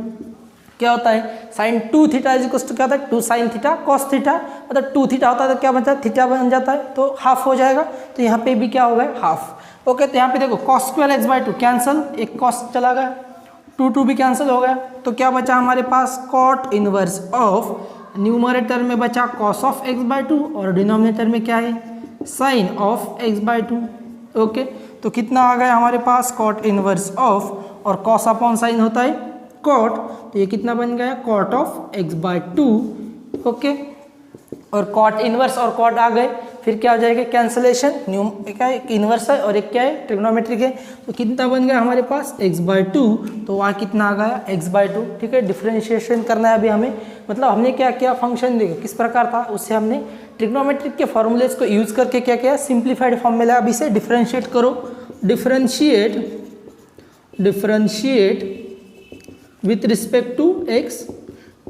क्या होता है sine 2 theta is equal to क्या होता है 2 साइन थीटा कॉस थीटा, मतलब 2 थीटा होता है तो क्या बनता है थीटा बन जाता है, तो हाफ हो जाएगा, तो यहाँ पे भी क्या हो गया हाफ। ओके, तो यहाँ पे देखो cos square x by 2 cancel, एक कॉस चला गया, 2 भी कैंसिल हो गया, तो क्या बचा हमारे पास कॉट इनवर्स ऑफ, न्यूमरेटर में बचा कॉस ऑफ एक्स बाई 2 और डिनोमिनेटर में क्या है sine of x by 2। Okay, तो कितना आ गया हमारे पास कॉट इनवर्स ऑफ, और कॉस अपॉन साइन होता है कॉट, तो ये कितना बन गया cot of x by 2। Okay, और कॉट इनवर्स और कॉट आ गए, फिर क्या हो जाएगा कैंसलेशन, क्या है इनवर्स है और एक क्या है ट्रिग्नोमेट्रिक है, तो कितना बन गया हमारे पास x बाई 2, तो वहाँ कितना आ गया x बाई 2। ठीक है, डिफ्रेंशिएशन करना है अभी हमें, मतलब हमने क्या किया फंक्शन देखो किस प्रकार था, उससे हमने ट्रिग्नोमेट्रिक के फॉर्मूलेज को यूज करके क्या किया सिंप्लीफाइड फॉर्म में लाया। अब इसे डिफ्रेंशिएट करो, differentiate with respect to x,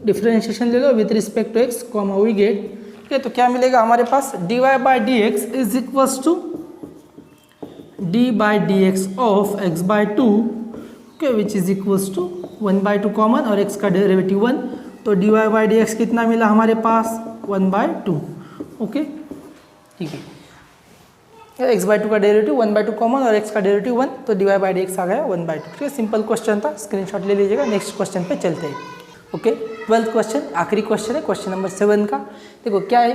differentiation ले लो with respect to x, comma we get. ठीक है, तो क्या मिलेगा हमारे पास dy by D x is equals to d by D x of x by 2, okay, which is equals to 1/2 common और x का डेरिवेटिव 1, तो dy बाई डी एक्स कितना मिला हमारे पास 1/2। ओके, ठीक है, x बाई 2 का डेरिवेटिव 1/2 कॉमन और x का डेरिवेटिव 1, तो dy बाई डी एक्स आ गया 1/2। ठीक है, सिंपल क्वेश्चन था, स्क्रीनशॉट ले लीजिएगा। नेक्स्ट क्वेश्चन पे चलते हैं। ओके, 12th क्वेश्चन, आखिरी क्वेश्चन है, क्वेश्चन नंबर 7 का। देखो क्या है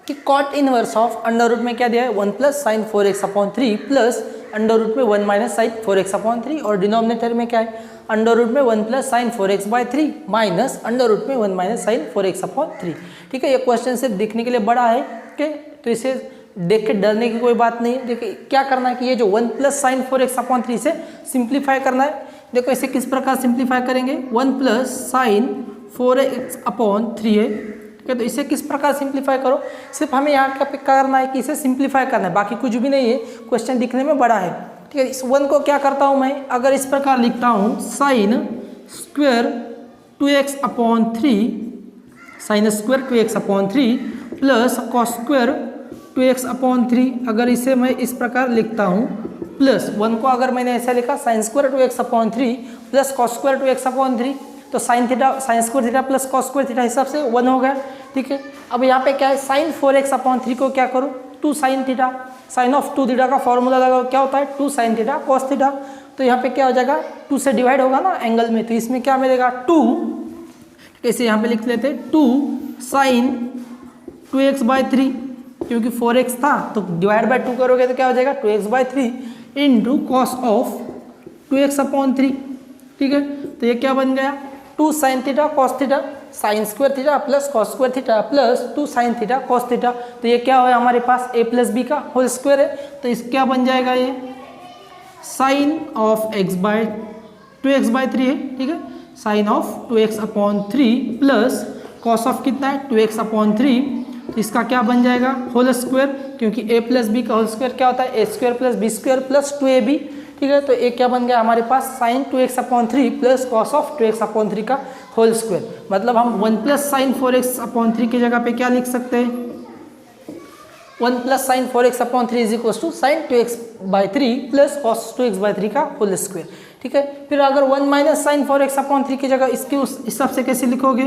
कि cot inverse of under root में क्या दिया है 1 plus sine 4x upon 3 plus under root में 1 माइनस साइन 4x अपॉन 3, और डिनोमिनेटर में क्या है अंडर रूट में 1 plus sine 4x by 3 minus under root में 1 माइनस साइन 4x अपॉन 3। ठीक है, ये क्वेश्चन सिर्फ देखने के लिए बड़ा है, ओके, तो इसे देख के डरने की कोई बात नहीं है। देखिए क्या करना है कि ये जो 1 प्लस साइन 4x अपॉन 3 से सिंप्लीफाई करना है। देखो इसे किस प्रकार सिंप्लीफाई करेंगे, 1 प्लस साइन 4x अपॉन 3 है, ठीक है, तो इसे किस प्रकार सिंप्लीफाई करो, सिर्फ हमें यहाँ का पिक करना है कि इसे सिंप्लीफाई करना है, बाकी कुछ भी नहीं है, क्वेश्चन दिखने में बड़ा है। ठीक है, इस 1 को क्या करता हूँ मैं, अगर इस प्रकार लिखता हूँ sine square 2x upon 3, sine square 2x upon 3 plus cos square 2x/3, अगर इसे मैं इस प्रकार लिखता हूँ, प्लस 1 को अगर मैंने ऐसा लिखा sin square 2x/3 plus cos square 2x/3, तो sin square theta plus cos square theta हिसाब से 1 हो गया, ठीक है। अब यहाँ पे क्या है, sin 4x/3 को क्या करूँ, 2 sin theta, sine of 2 theta का फॉर्मूला लगाओ, क्या होता है 2 sin थीटा cos थीटा। तो यहाँ पे क्या हो जाएगा, 2 से डिवाइड होगा ना एंगल में, तो इसमें क्या मिलेगा 2, कैसे यहाँ पे लिख लेते हैं 2 sin 2x/3, क्योंकि 4x था तो डिवाइड बाय 2 करोगे तो क्या हो जाएगा 2x/3 into cos of 2x/3, ठीक है। तो ये क्या बन गया 2 sin theta cos theta, sign square theta plus cos square theta plus 2 sin theta cos theta. तो ये क्या है हमारे पास a प्लस बी का होल स्क्वायर है, तो इस क्या बन जाएगा, ये साइन ऑफ 2x/3 है, ठीक है, sine of 2x/3 plus cos of कितना है 2x/3, तो इसका क्या बन जाएगा होल स्क्वायर, क्योंकि a प्लस बी का होल स्क्वायर क्या होता है a² plus b² plus 2ab, ठीक है। तो एक क्या बन गया हमारे पास sine 2x/3 plus cos of 2x/3 का होल स्क्वायर। मतलब हम 1 प्लस साइन 4x/3 की जगह पे क्या लिख सकते हैं, 1 plus sine 4x/3 is equal to sine 2x/3 plus cos 2x/3 का होल स्क्वायर, ठीक है। फिर अगर 1 माइनस साइन 4x/3 की जगह इसके उस हिसाब से कैसे लिखोगे,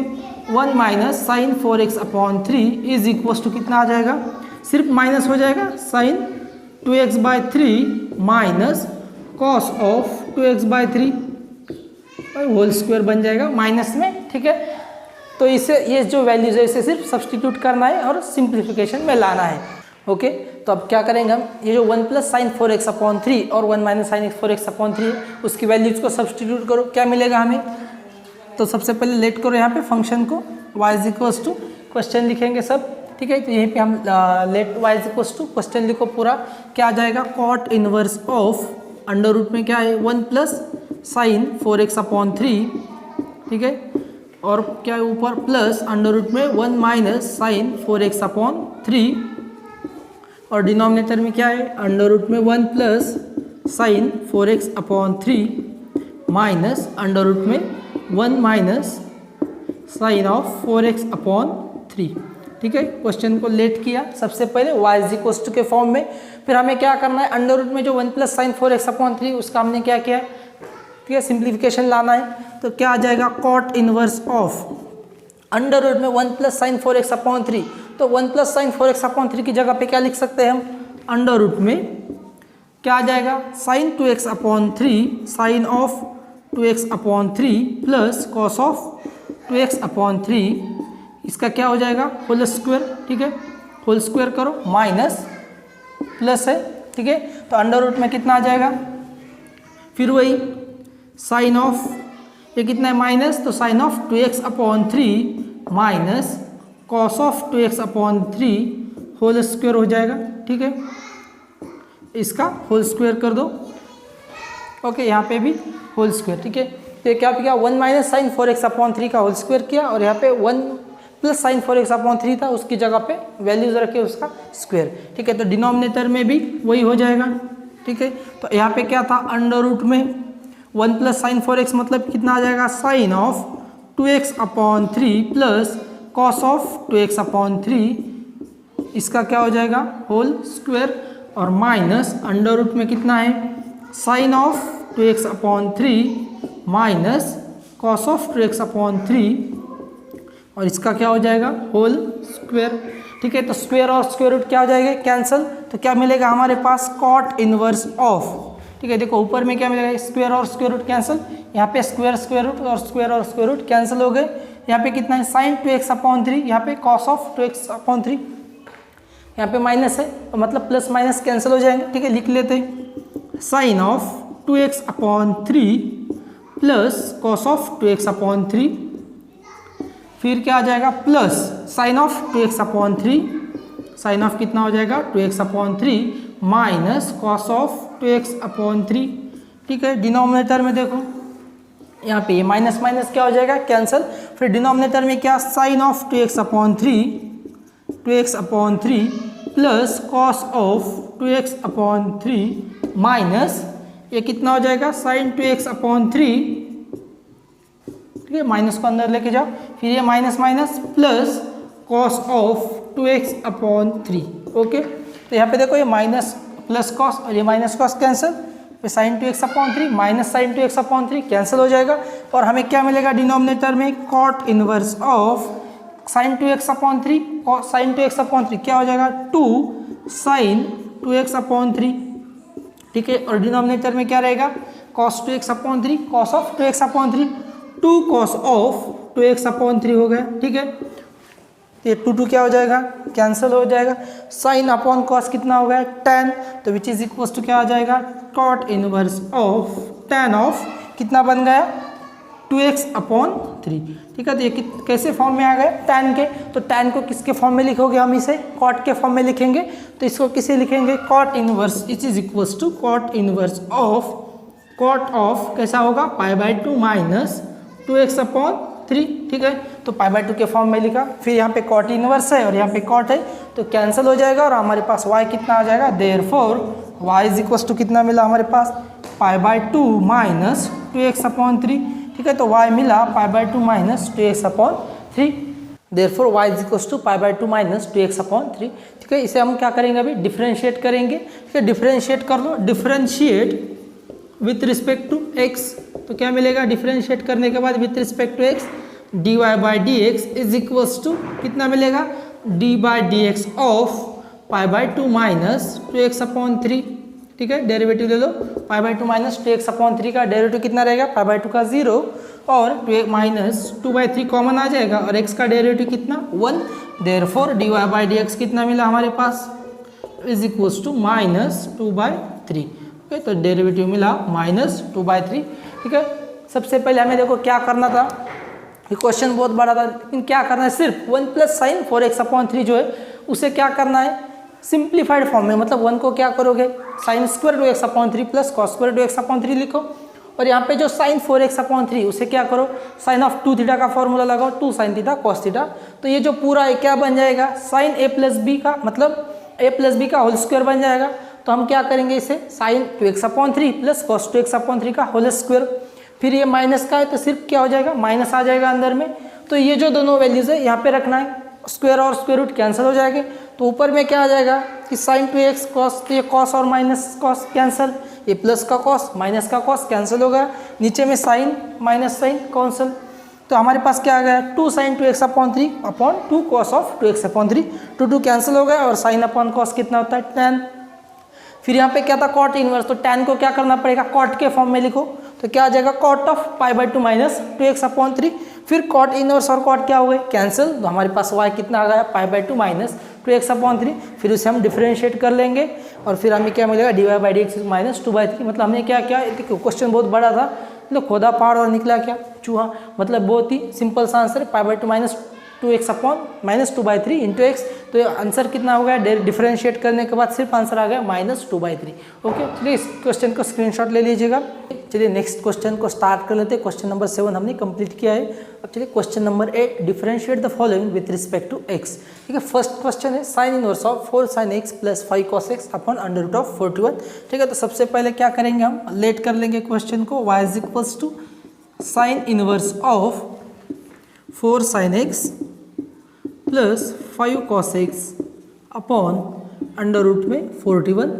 1 minus sine 4x/3 is equal to कितना आ जाएगा, सिर्फ माइनस हो जाएगा sine 2x/3 minus cos of 2x/3 whole square बन जाएगा माइनस में, ठीक है। तो इसे ये जो वैल्यूज है इसे सिर्फ सब्सटीट्यूट करना है और सिंप्लीफिकेशन में लाना है, ओके। तो अब क्या करेंगे हम, ये जो 1 प्लस साइन 4x/3 और 1 माइनस साइन 4x/3 उसकी वैल्यूज को सब्सटीट्यूट करो, क्या मिलेगा हमें। तो सबसे पहले लेट करो यहाँ पे फंक्शन को, y is equals to question लिखेंगे सब, ठीक है। तो यहीं पे हम let y is equals to question लिखो पूरा, क्या आ जाएगा cot inverse of under root में क्या है 1 प्लस साइन 4x/3, ठीक है, और क्या है ऊपर प्लस अंडर रूट में 1 माइनस साइन 4x/3, और डिनोमिनेटर में क्या है अंडर रूट में 1 plus sine 4x/3 minus under root में 1 माइनस साइन ऑफ 4x/3, ठीक है। क्वेश्चन को लेट किया सबसे पहले y इज इक्वल टू के फॉर्म में, फिर हमें क्या करना है अंडर रूट में जो 1 प्लस साइन 4x/3 उसका हमने क्या किया, ठीक है, सिंप्लीफिकेशन लाना है। तो क्या आ जाएगा cot inverse of under root में 1 प्लस साइन 4x/3, तो 1 प्लस साइन 4x/3 की जगह पे क्या लिख सकते हैं हम, अंडर रूट में क्या आ जाएगा sine 2x/3 sine of 2x/3 plus cos of 2x/3, इसका क्या हो जाएगा होल स्क्वायर, ठीक है, होल स्क्वायर करो माइनस प्लस है, ठीक है। तो अंडर रूट में कितना आ जाएगा, फिर वही साइन ऑफ ये कितना है माइनस, तो sine of 2x/3 minus cos of 2x/3 whole square हो जाएगा, ठीक है, इसका होल स्क्वायर कर दो, ओके, यहाँ पे भी होल स्क्वायर, ठीक है। तो क्या किया 1 माइनस साइन 4x/3 का होल स्क्वायर किया, और यहाँ पे 1 प्लस साइन 4x/3 था उसकी जगह पे वैल्यूज रखे उसका स्क्वायर, ठीक है। तो डिनोमिनेटर में भी वही हो जाएगा, ठीक है। तो यहाँ पे क्या था अंडर रूट में 1 प्लस साइन 4x मतलब कितना आ जाएगा sine of 2x/3 plus cos of 2x/3, इसका क्या हो जाएगा होल स्क्वायर, और माइनस अंडर रूट में कितना है sine of 2x/3 minus cos of 2x/3, और इसका क्या हो जाएगा होल स्क्वायर, ठीक है। तो स्क्वायर और स्क्वायर रूट क्या हो जाएगा कैंसिल, तो क्या मिलेगा हमारे पास कॉट इनवर्स ऑफ, ठीक है। देखो ऊपर में क्या मिलेगा स्क्वायर और स्क्वायर रूट कैंसिल, यहाँ पे स्क्वायर स्क्वायर रूट और स्क्वायर रूट कैंसिल हो गए। यहाँ पे कितना है साइन 2x/3, यहाँ पे कॉस ऑफ 2x/3, यहाँ पे माइनस है तो मतलब प्लस माइनस कैंसिल हो जाएंगे, ठीक है। लिख लेते हैं sine of 2x/3 plus cos of 2x/3, फिर क्या आ जाएगा plus sine of 2x/3, sine of कितना हो जाएगा 2x/3 minus cos of 2x/3, ठीक है। डिनोमिनेटर में देखो यहाँ पे ये माइनस माइनस क्या हो जाएगा कैंसिल, फिर डिनोमिनेटर में क्या sine of 2x/3 plus cos of 2x/3 minus ये कितना हो जाएगा साइन 2x/3, ठीक है, माइनस को अंदर लेके जाओ, फिर ये minus minus plus cos of 2x/3, okay. तो यहाँ पे देखो ये माइनस प्लस कॉस और ये माइनस कॉस कैंसिल, पे sine 2x/3 minus sine 2x/3 cancel हो जाएगा और हमें क्या मिलेगा डिनोमिनेटर में cot inverse of sign 2x/3 और साइन 2x/3 क्या हो जाएगा 2 साइन 2x/3, ठीक है। और डिनोमिनेटर में क्या रहेगा cos 2x/3 cos of 2x/3, 2 cos of 2x/3 हो गया, ठीक है। ये 2 क्या हो जाएगा कैंसिल हो जाएगा, साइन अपॉन कॉस कितना हो गया tan, तो विच इज इक्वल्स टू क्या आ जाएगा cot inverse of tan of कितना बन गया 2x/3, ठीक है। तो ये कैसे फॉर्म में आ गए tan के, तो tan को किसके फॉर्म में लिखोगे हम इसे कॉट के फॉर्म में लिखेंगे, तो इसको किसे लिखेंगे cot inverse it is equals to cot inverse of cot of कैसा होगा π/2 माइनस 2x/3, ठीक है। तो π/2 के फॉर्म में लिखा, फिर यहाँ पे कॉट इनवर्स है और यहाँ पे कॉट है तो कैंसिल हो जाएगा और हमारे पास y कितना आ जाएगा therefore y is equals to कितना मिला हमारे पास π/2 माइनस 2x/3, ठीक है। तो y मिला π/2 minus 2x/3, therefore y is equals to π/2 minus 2x/3, ठीक है। इसे हम क्या करेंगे अभी डिफरेंशिएट करेंगे, ठीक है। डिफरेंशिएट कर लो, differentiate with respect to x, तो क्या मिलेगा डिफरेंशिएट करने के बाद with respect to x dy/dx is equals to कितना मिलेगा d/dx ऑफ π/2 माइनस 2x/3, ठीक है। डेरिवेटिव ले लो, π/2 माइनस 2x/3 का डेरिवेटिव कितना रहेगा π/2 का 0 और माइनस 2/3 कॉमन आ जाएगा और x का डेरिवेटिव कितना 1, देयरफॉर dy/dx कितना मिला हमारे पास इज इक्वल्स टू माइनस 2/3, ठीक है। तो डेरिवेटिव मिला माइनस 2/3, ठीक है। सबसे पहले हमें देखो क्या करना था, ये क्वेश्चन बहुत बड़ा था लेकिन क्या करना है सिर्फ 1 प्लस साइन 4x/3 जो है उसे क्या करना है सिंप्लीफाइड फॉर्म में, मतलब 1 को क्या करोगे sine square 2x/3 plus cos square 2x/3 लिखो और यहाँ पे जो साइन 4x/3 उसे क्या करो साइन ऑफ 2 थीटा का फॉर्मूला लगाओ 2 साइन थीटा कॉस थीटा, तो ये जो पूरा है क्या बन जाएगा साइन a+b का मतलब a+b का होल स्क्वायर बन जाएगा। तो हम क्या करेंगे इसे sign 2x/3 plus cos 2x/3 का होल स्क्वायर, फिर ये माइनस का है तो सिर्फ क्या हो जाएगा माइनस आ जाएगा अंदर में, तो ये जो दोनों वैल्यूज है यहाँ पे रखना है, स्क्वायर और स्क्वायर रूट कैंसिल हो जाएंगे, तो ऊपर में क्या आ जाएगा कि साइन 2x कॉस, तो ये कॉस और माइनस कॉस कैंसिल, ये प्लस का कॉस माइनस का कॉस कैंसिल हो गया, नीचे में साइन माइनस साइन कैंसिल, तो हमारे पास क्या आ गया 2 sine 2x/3 upon 2 cos of 2x/3, 2 cancel हो गया और साइन अपॉन कॉस कितना होता है tan। फिर यहाँ पे क्या था कॉट इनवर्स, तो tan को क्या करना पड़ेगा कॉट के फॉर्म में लिखो, तो क्या आ जाएगा कॉट ऑफ π/2 माइनस 2x/3, फिर कॉट इनवर्स और कॉट क्या हो गए कैंसिल, तो हमारे पास y कितना आ गया π/2 माइनस 2x/3, फिर उसे हम डिफरेंशिएट कर लेंगे और फिर हमें क्या मिलेगा dy/dx माइनस 2/3, मतलब हमने क्या किया क्वेश्चन बहुत बड़ा था मतलब खोदा पहाड़ और निकला क्या चूहा, मतलब बहुत ही सिंपल सा answer π/2 minus 2x/-2/3 into x, तो आंसर कितना हो गया डिफरेंशिएट करने के बाद सिर्फ आंसर आ गया -2/3। ओके, चलिए इस क्वेश्चन को स्क्रीनशॉट ले लीजिएगा। चलिए नेक्स्ट क्वेश्चन को स्टार्ट कर लेते हैं। क्वेश्चन नंबर 7 हमने कंप्लीट किया है। अब चलिए question number 8, differentiate the following with respect to x. ठीक है, फर्स्ट क्वेश्चन है sine inverse of 4 sin x plus 5 cos x upon √41। ठीक है, तो सबसे पहले क्या करेंगे हम लेट कर लेंगे क्वेश्चन को, y is equals to sine inverse of 4 sin x plus 5 cos x upon √41।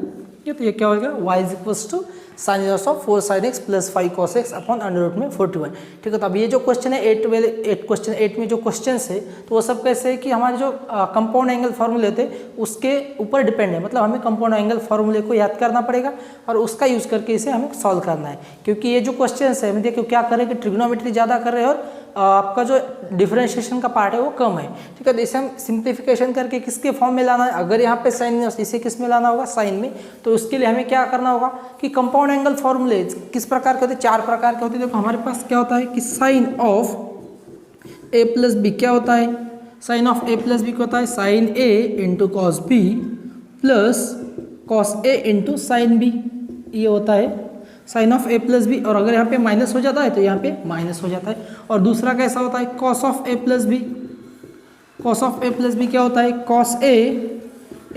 तो ये क्या होगा y is equals to sine inverse of 4 sin x plus 5 cos x upon √41। ठीक है, तो अब ये जो क्वेश्चन है 8 में जो क्वेश्चन है तो वो सब कैसे है कि हमारे जो कंपाउंड एंगल फार्मूले होते हैं उसके ऊपर डिपेंड है, मतलब हमें कंपाउंड एंगल फार्मूले को याद करना पड़ेगा और उसका यूज़ करके इसे हमें सॉल्व करना है। क्योंकि ये जो क्वेश्चन है हम देखिए क्या करें कि ट्रिग्नोमेट्री ज़्यादा कर रहे हैं और आपका जो डिफरेंशिएशन का पार्ट है वो कम है। ठीक है, तो इसे हम सिंप्लीफिकेशन करके किसके फॉर्म में लाना है, अगर यहाँ पे साइन इनवर्स इसे किस में लाना होगा साइन में, तो उसके लिए हमें क्या करना होगा कि कंपाउंड एंगल फॉर्मूले किस प्रकार के होते हैं, 4 प्रकार के होते हैं। देखो हमारे पास क्या होता है कि sine of a plus B क्या होता है, sine of a plus B क्या होता है sine a into cos b plus cos a into sine b, ये होता है sine of a plus b. और अगर यहाँ पे माइनस हो जाता है तो यहाँ पे माइनस हो जाता है। और दूसरा कैसा होता है cos of a plus b, cos of a plus B क्या होता है cos a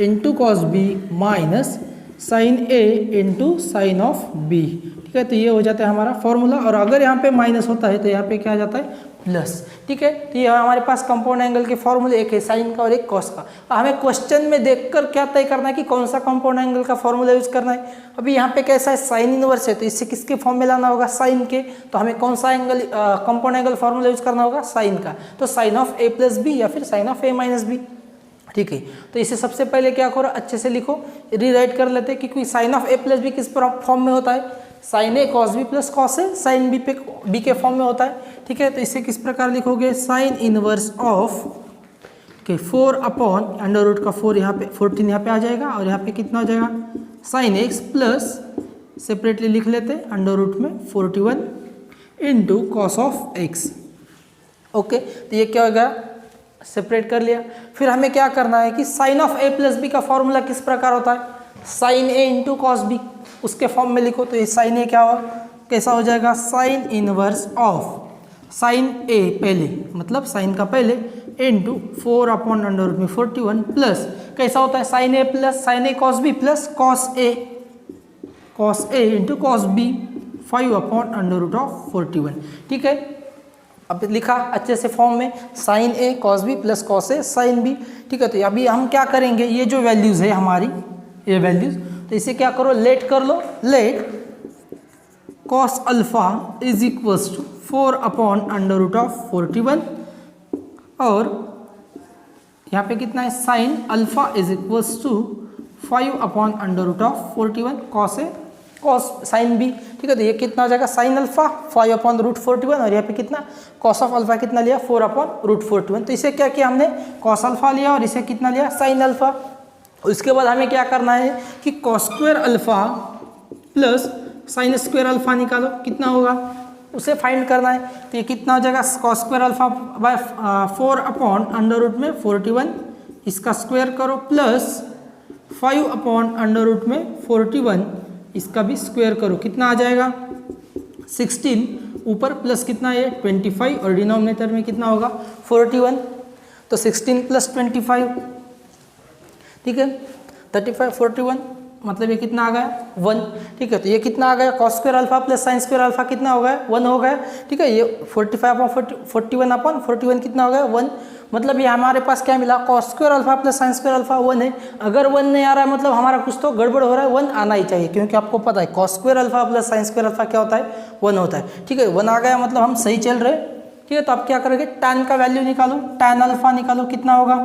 into cos b minus sine a into sine of b। ठीक है, तो ये हो जाता है हमारा फॉर्मूला। और अगर यहाँ पे माइनस होता है तो यहाँ पे क्या आ जाता है प्लस, ठीक है। तो ये हमारे पास कंपाउंड एंगल के फॉर्मूले, एक है साइन का और एक कॉस का। हमें क्वेश्चन में देखकर क्या तय करना है कि कौन सा कंपाउंड एंगल का फॉर्मूला यूज करना है। अभी यहाँ पे कैसा है, साइन इनवर्स है, तो इससे किसके फॉर्म में लाना होगा, साइन के। तो हमें कौन सा angle compound angle formula use करना होगा, साइन का। तो sine of a plus b या फिर sine of a minus B, ठीक है। तो इसे सबसे पहले क्या करो, अच्छे से लिखो, रीराइट कर लेते हैं, क्योंकि sine of a plus b किस फॉर्म में होता है, sine a cos b plus cos a sine b पे बी के फॉर्म में होता है, ठीक है। तो इसे किस प्रकार लिखोगे, साइन इनवर्स ऑफ के 4 अपॉन अंडर रूट का 4 यहाँ पे 14 यहाँ पे आ जाएगा, और यहाँ पे कितना हो जाएगा, साइन एक्स प्लस सेपरेटली लिख लेते हैं अंडर रूट में 41 into cos of x. Okay, तो ये क्या हो गया, सेपरेट कर लिया। फिर हमें क्या करना है कि sine of a plus B का फॉर्मूला किस प्रकार होता है, sine a into cos b, उसके फॉर्म में लिखो। तो ये साइन ए क्या हो, कैसा हो जाएगा, साइन इनवर्स ऑफ साइन ए पहले, मतलब साइन का पहले, इंटू 4 अपॉन अंडर रूट में 41 प्लस कैसा होता है, sine a plus sine a cos b plus cos a into cos b 5 upon under root of 41, ठीक है। अब लिखा अच्छे से फॉर्म में, sine a cos b plus cos a sine b, ठीक है। तो अभी हम क्या करेंगे, ये जो वैल्यूज है हमारी, ये वैल्यूज, तो इसे क्या करो, लेट कर लो, let cos alpha is equals to 4 upon under root of 41, और यहाँ पे कितना है, sine alpha is equals to 5 upon under root of 41 cos a cos sine b, ठीक है। तो ये कितना हो जाएगा, साइन अल्फा 5 अपॉन रूट 41, और यहाँ पे कितना, कॉस ऑफ अल्फा कितना लिया, 4 अपॉन रूट 41। तो इसे क्या किया हमने, कॉस अल्फा लिया, और इसे कितना लिया, साइन अल्फा। उसके बाद हमें क्या करना है कि cos square alpha plus sine square alpha निकालो, कितना होगा, उसे फाइंड करना है। तो ये कितना हो जाएगा, cos square alpha by 4 upon under root में 41, इसका स्क्वायर करो, प्लस 5 अपॉन अंडर रूट में 41, इसका भी स्क्वायर करो, कितना आ जाएगा 16, ऊपर प्लस कितना है 25, और डिनोमिनेटर में कितना होगा 41, तो 16 प्लस 25, ठीक है, 35 41, मतलब ये कितना आ गया 1, ठीक है। तो ये कितना आ गया, cos square alpha plus sine square alpha कितना हो गया 1 हो गया, ठीक है। ये 45 अपॉन 41 अपॉन 41 कितना हो गया 1, मतलब ये हमारे पास क्या मिला, cos square alpha plus sine square alpha 1 है। अगर 1 नहीं आ रहा है मतलब हमारा कुछ तो गड़बड़ हो रहा है, 1 आना ही चाहिए, क्योंकि आपको पता है cos square alpha plus sine square alpha क्या होता है 1 होता है, ठीक है। 1 आ गया मतलब हम सही चल रहे, ठीक है। तो आप क्या करोगे, टैन का वैल्यू निकालो, टैन अल्फा निकालो, कितना होगा,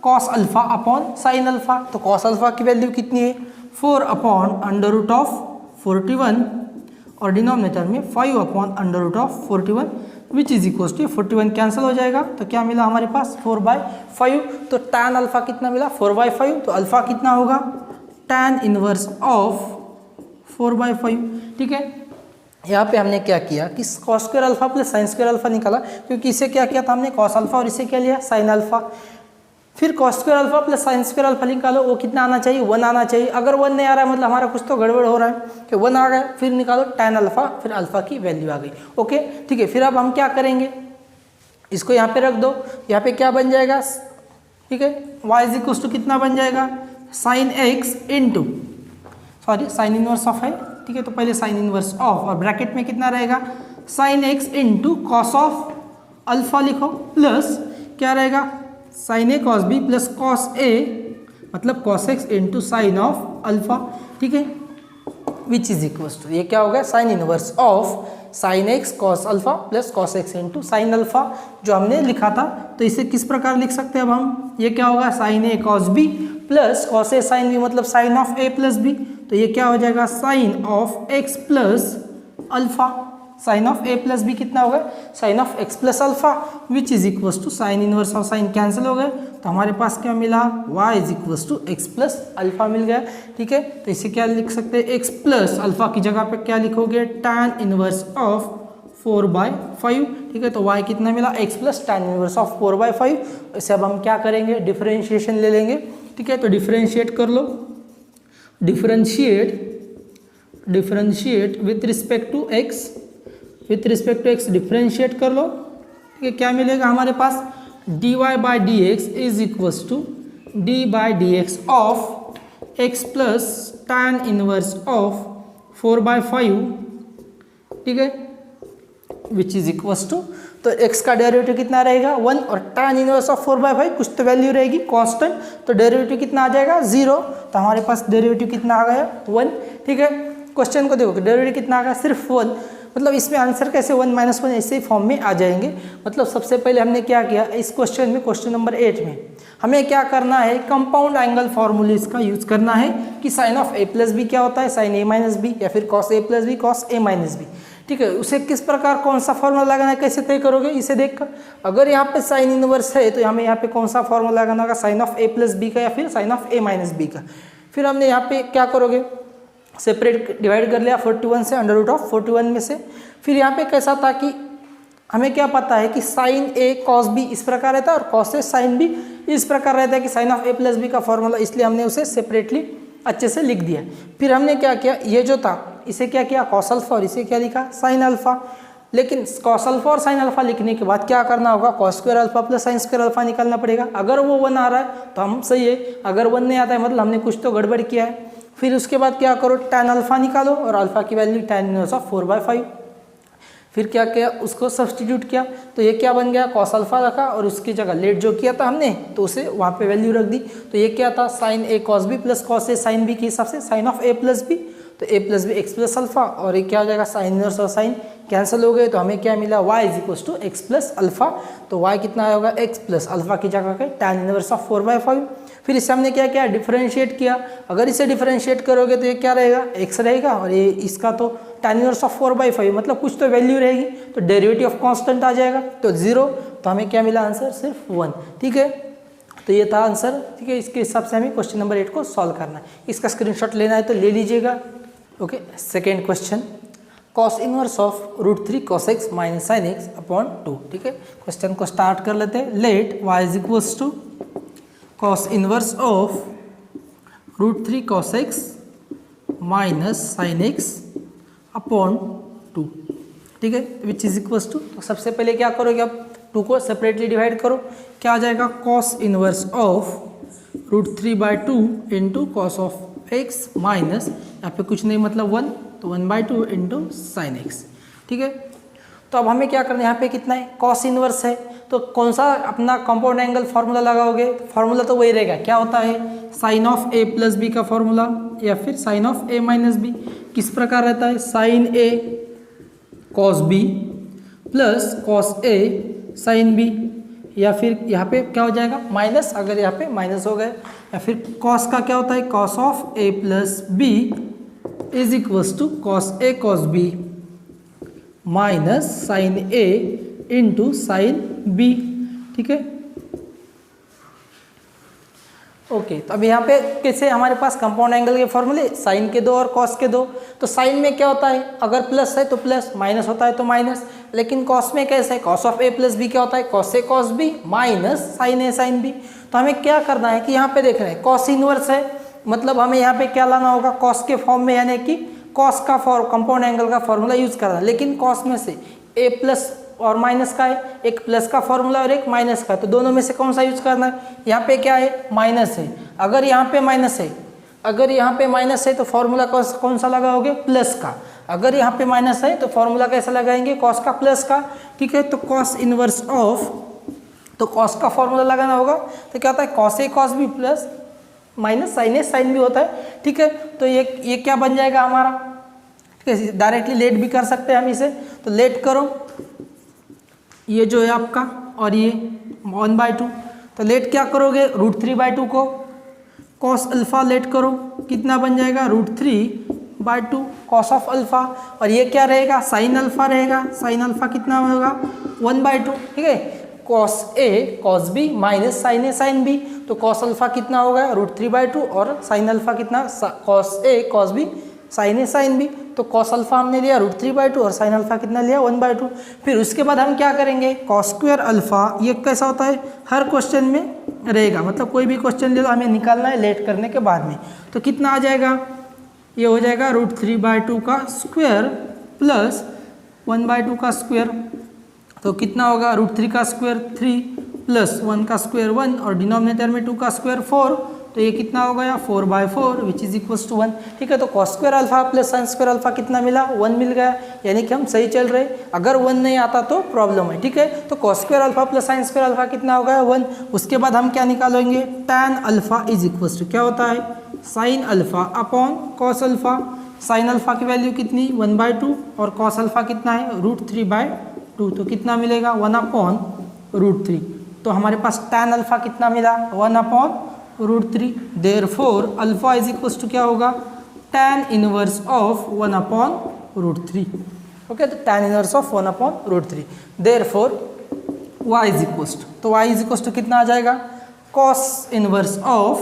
cos alpha upon sine alpha. तो कॉस अल्फा की वैल्यू कितनी है 4 अपॉन अंडर रूट ऑफ 41, और डिनोमिनेटर में 5 upon under root of 41 which is equal to 41 cancel हो जाएगा, तो क्या मिला हमारे पास 4/5। तो टैन अल्फा कितना मिला 4/5, तो अल्फा कितना होगा टैन इनवर्स ऑफ 4/5, ठीक है। यहाँ पे हमने क्या किया कि cos square alpha plus sine square alpha निकाला, क्योंकि इसे क्या किया था हमने कॉस अल्फा, और इसे क्या लिया साइन अल्फा। फिर cos square alpha plus sine square alpha निकालो, वो कितना आना चाहिए 1 आना चाहिए। अगर 1 नहीं आ रहा है मतलब हमारा कुछ तो गड़बड़ हो रहा है, कि 1 आ गया, फिर निकालो टैन अल्फा, फिर अल्फा की वैल्यू आ गई, ओके, ठीक है। फिर अब हम क्या करेंगे, इसको यहाँ पे रख दो, यहाँ पे क्या बन जाएगा, ठीक है, y इज इक्वल टू कितना बन जाएगा, sine x into sine inverse of है, ठीक है। तो पहले साइन इनवर्स ऑफ, और ब्रैकेट में कितना रहेगा sine x into cos of alpha लिखो, प्लस क्या रहेगा sign a cos b plus cos ए, मतलब cos x into sine of alpha, ठीक है, विच इज इक्वल टू ये क्या होगा sign inverse of sine x cos alpha plus cos x into sine alpha, जो हमने लिखा था। तो इसे किस प्रकार लिख सकते हैं अब हम, ये क्या होगा sine a cos b plus cos a sine b, मतलब sine of a plus b. तो ये क्या हो जाएगा sine of x plus alpha, sine of a plus b कितना होगा sine of x plus alpha, which is equals to sine inverse of sine cancel हो गए, तो हमारे पास क्या मिला y is equals to x plus alpha मिल गया, ठीक है। तो इसे क्या लिख सकते हैं एक्स प्लस अल्फा की जगह पे क्या लिखोगे टैन इनवर्स ऑफ 4/5, ठीक है। तो y कितना मिला x plus tan inverse of 4/5। इसे अब हम क्या करेंगे डिफरेंशिएशन ले लेंगे, ठीक है। तो डिफरेंशिएट कर लो, differentiate with respect to x, with respect to x differentiate कर लो, ठीक है। क्या मिलेगा हमारे पास dy by D x is equals to d by D x of x plus tan inverse of 4/5, ठीक है, विच इज इक्वल्स टू, तो x का डेरिवेटिव कितना रहेगा 1 और tan इनवर्स ऑफ 4/5 कुछ तो वैल्यू रहेगी कांस्टेंट, तो डेरिवेटिव कितना आ जाएगा 0, तो हमारे पास डेरिवेटिव कितना आ गया 1। ठीक है, क्वेश्चन को देखो डेरिवेटिव कितना आ गया सिर्फ 1, मतलब इसमें आंसर कैसे 1 - 1 ऐसे ही फॉर्म में आ जाएंगे। मतलब सबसे पहले हमने क्या किया इस क्वेश्चन में, क्वेश्चन नंबर 8 में हमें क्या करना है, कंपाउंड एंगल फॉर्मूले का यूज करना है कि sine of a plus B क्या होता है साइन a माइनस बी, या फिर cos a plus b cos a minus B. ठीक है, उसे किस प्रकार कौन सा फॉर्मूला लगाना है कैसे तय करोगे इसे देखकर, अगर यहाँ पे साइन इनवर्स है तो हमें यहाँ पे कौन सा फॉर्मूला लगाना होगा sine of a plus B का या फिर sine of a minus B का। फिर हमने यहाँ पे क्या करोगे सेपरेट डिवाइड कर लिया 41 से √41 में से। फिर यहाँ पे कैसा था कि हमें क्या पता है कि साइन a कॉस b इस प्रकार रहता है और कॉस a साइन b इस प्रकार रहता है कि sine of a plus B का फॉर्मूला, इसलिए हमने उसे सेपरेटली अच्छे से लिख दिया। फिर हमने क्या किया, ये जो था इसे क्या किया कॉस अल्फा और इसे क्या लिखा साइन अल्फा। लेकिन कॉस अल्फा और साइन अल्फा लिखने के बाद क्या करना होगा cos square alpha plus sine square alpha निकालना पड़ेगा। अगर वो 1 आ रहा है तो हम सही है, अगर 1 नहीं आता है मतलब हमने कुछ तो गड़बड़ किया है। फिर उसके बाद क्या करो tan अल्फा निकालो और अल्फा की वैल्यू tan इनवर्स ऑफ 4/5। फिर क्या किया उसको सब्सटीट्यूट किया, तो ये क्या बन गया कॉस अल्फा रखा और उसकी जगह लेट जो किया था हमने तो उसे वहाँ पे वैल्यू रख दी। तो ये क्या था sine a cos b plus cos a sine b के हिसाब से sine of a plus b, तो a plus b x plus alpha और ये क्या हो जाएगा साइन इनवर्स और साइन कैंसिल हो गए, तो हमें क्या मिला y is equals to x plus alpha. तो y कितना होगा x प्लस अल्फा की जगह के tan इनवर्स ऑफ 4/5। फिर इससे हमने क्या किया डिफरेंशिएट किया, अगर इसे डिफरेंशिएट करोगे तो ये क्या रहेगा x रहेगा और ये इसका तो tan इनवर्स ऑफ 4/5 मतलब कुछ तो वैल्यू रहेगी, तो डेरिवेटिव ऑफ कांस्टेंट आ जाएगा तो 0, तो हमें क्या मिला आंसर सिर्फ 1। ठीक है, तो ये था आंसर। ठीक है, इसके हिसाब से हमें क्वेश्चन नंबर 8 को सॉल्व करना है, इसका स्क्रीनशॉट लेना है तो ले लीजिएगा। Okay, second question cos inverse of √3 cos x minus sine x upon 2। ठीक है, क्वेश्चन को स्टार्ट कर लेते हैं। Let y is equals to cos inverse of √3 cos x minus sine x upon 2। ठीक है, विच इज इक्वल्स टू, तो सबसे पहले क्या करोगे आप 2 को सेपरेटली डिवाइड करो, क्या आ जाएगा cos inverse of √3/2 into cos of x minus यहाँ पे कुछ नहीं मतलब 1, तो 1/2 इंटू साइन एक्स। ठीक है, तो अब हमें क्या करना है, यहाँ पे कितना है cos इनवर्स है, तो कौन सा अपना कंपाउंड एंगल फार्मूला लगाओगे, फार्मूला तो वही रहेगा, क्या होता है sine of a plus B का फार्मूला या फिर sine of a minus B. किस प्रकार रहता है sine a cos b plus cos a sine b, या फिर यहाँ पे क्या हो जाएगा माइनस, अगर यहाँ पे माइनस हो गए, या फिर cos का क्या होता है cos of a plus B is equals to cos a cos b minus sine a into sine b। ठीक है, ओके, तो अब यहाँ पे कैसे हमारे पास कंपाउंड एंगल के फॉर्मूले साइन के 2 और कॉस के 2, तो साइन में क्या होता है अगर प्लस है तो प्लस, माइनस होता है तो माइनस, लेकिन कॉस में कैसे है cos of a plus B क्या होता है cos a cos b minus sine a sine b। तो हमें क्या करना है कि यहाँ पे देख रहे हैं कॉस इनवर्स है, मतलब हमें यहाँ पे क्या लाना होगा कॉस के फॉर्म में, यानी कि कॉस का कंपाउंड एंगल का फॉर्मूला यूज करना, लेकिन कॉस में से a प्लस और माइनस का है, एक प्लस का फॉर्मूला और एक माइनस का, तो दोनों में से कौन सा यूज करना है, यहाँ पे क्या है माइनस है, अगर यहाँ पे माइनस है, अगर यहाँ पे माइनस है तो फॉर्मूला कौन सा लगाओगे प्लस का, अगर यहाँ पे माइनस है तो फॉर्मूला कैसा लगाएंगे कॉस का प्लस का। ठीक है, तो कॉस इनवर्स ऑफ, तो कॉस का फॉर्मूला लगाना होगा, तो क्या होता है cos a cos b plus minus sine a sine b होता है। ठीक है, तो ये क्या बन जाएगा हमारा, ठीक है, डायरेक्टली लेट भी कर सकते हैं हम इसे, तो लेट करो ये जो है आपका और ये 1/2, तो लेट क्या करोगे √3/2 को कॉस अल्फा लेट करो, कितना बन जाएगा √3/2 कॉस ऑफ अल्फा, और ये क्या रहेगा साइन अल्फा रहेगा, साइन अल्फा कितना होगा 1/2। ठीक है, cos a cos b minus sine a sine B, तो कॉस अल्फा कितना होगा √3/2 और साइन अल्फा कितना cos a cos B sign a sine B, तो कॉस अल्फा हमने लिया √3/2 और साइन अल्फा कितना लिया 1/2। फिर उसके बाद हम क्या करेंगे कॉस स्क्वायर अल्फा, ये कैसा होता है हर क्वेश्चन में रहेगा, मतलब कोई भी क्वेश्चन ले लो हमें निकालना है लेट करने के बाद में, तो कितना आ जाएगा ये हो जाएगा √3/2 का स्क्वायर प्लस 1/2 का स्क्वायर, तो कितना होगा √3 का स्क्वायर 3 प्लस 1 का स्क्वायर 1 और डिनोमिनेटर में 2 का स्क्वायर 4, तो ये कितना हो गया 4/4 विच इज इक्वल्स टू 1। ठीक है, तो cos square alpha plus sine square alpha कितना मिला 1 मिल गया, यानी कि हम सही चल रहे। अगर 1 नहीं आता तो प्रॉब्लम है। ठीक है, तो cos square alpha plus sine square alpha कितना हो गया 1। उसके बाद हम क्या निकालेंगे tan alpha is equals to क्या होता है sine alpha upon cos alpha. Sine alpha की वैल्यू कितनी 1/2 और कॉस अल्फा कितना है √3/2, तो कितना मिलेगा 1/√3। तो हमारे पास tan अल्फा कितना मिला 1/√3। Therefore alpha is equals to क्या होगा tan इनवर्स ऑफ 1/√3। ओके, तो tan inverse of 1/√3। Therefore y is equals to, तो y इज इक्वल्स टू कितना आ जाएगा cos इनवर्स ऑफ।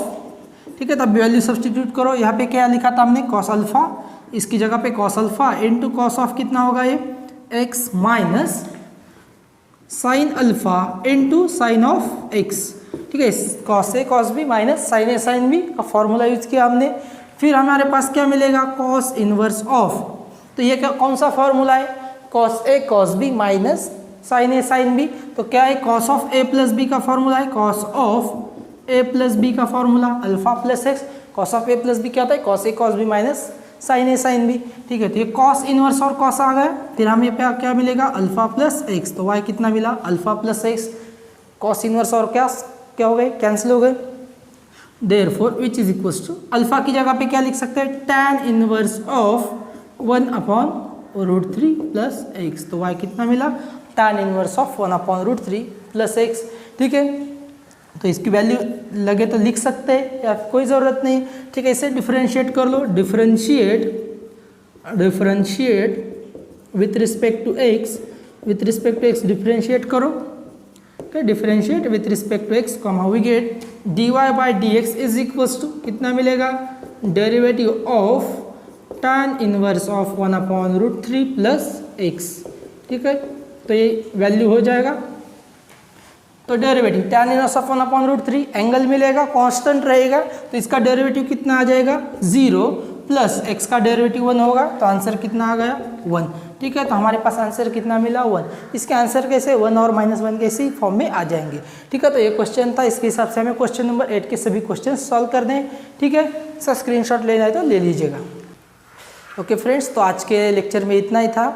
ठीक है, तब वैल्यू सब्सटीट्यूट करो। यहाँ पे क्या लिखा था हमने cos अल्फा, इसकी जगह पे cos alpha into cos of कितना होगा ये x minus sine alpha into sine of x। ठीक है, cos a cos b minus sine a sine b का फॉर्मूला यूज किया हमने। फिर हमारे पास क्या मिलेगा cos इनवर्स ऑफ, तो ये क्या कौन सा फॉर्मूला है cos a cos b minus sine a sine b। तो क्या है cos of a plus b का फॉर्मूला है cos of a plus b का formula alpha plus x। cos of a plus b क्या होता है cos a cos b minus sine a sine b। ठीक है, तो ये cos इनवर्स और cos आ गया। फिर हमें पे क्या मिलेगा अल्फा प्लस x, तो y कितना मिला alpha plus x। cos inverse और क्या हो गए कैंसिल हो गए। Therefore which is equals to alpha की जगह पे क्या लिख सकते हैं tan inverse of 1/√3 plus x। तो y कितना मिला tan inverse of 1/√3 plus x। ठीक है, तो इसकी वैल्यू लगे तो लिख सकते हैं या कोई ज़रूरत नहीं। ठीक है, इसे डिफरेंशिएट कर लो, differentiate with respect to x, differentiate करो। Okay, differentiate with respect to x comma we get dy/dx is equals to कितना मिलेगा derivative of tan inverse of 1/√3 plus x। ठीक है, तो ये वैल्यू हो जाएगा। तो derivative tan inverse of 1/√3 angle मिलेगा कांस्टेंट रहेगा, तो इसका डेरिवेटिव कितना आ जाएगा 0 प्लस x का डेरिवेटिव 1 होगा, तो आंसर कितना आ गया 1। ठीक है, तो हमारे पास आंसर कितना मिला 1। इसके आंसर कैसे 1 और -1 के इसी फॉर्म में आ जाएंगे। ठीक है, तो ये क्वेश्चन था, इसके हिसाब से हमें क्वेश्चन नंबर 8 के सभी क्वेश्चन सॉल्व कर दें। ठीक है, इसका स्क्रीनशॉट लेना है तो ले लीजिएगा। ओके फ्रेंड्स, तो आज के लेक्चर में इतना ही था।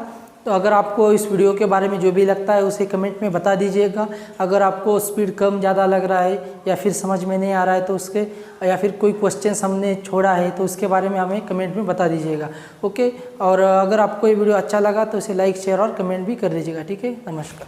तो अगर आपको इस वीडियो के बारे में जो भी लगता है उसे कमेंट में बता दीजिएगा। अगर आपको स्पीड कम ज़्यादा लग रहा है या फिर समझ में नहीं आ रहा है तो उसके या फिर कोई क्वेश्चंस हमने छोड़ा है तो उसके बारे में हमें कमेंट में बता दीजिएगा। ओके, और अगर आपको ये वीडियो अच्छा लगा तो इसे लाइक शेयर और कमेंट भी कर दीजिएगा। ठीक है, नमस्कार।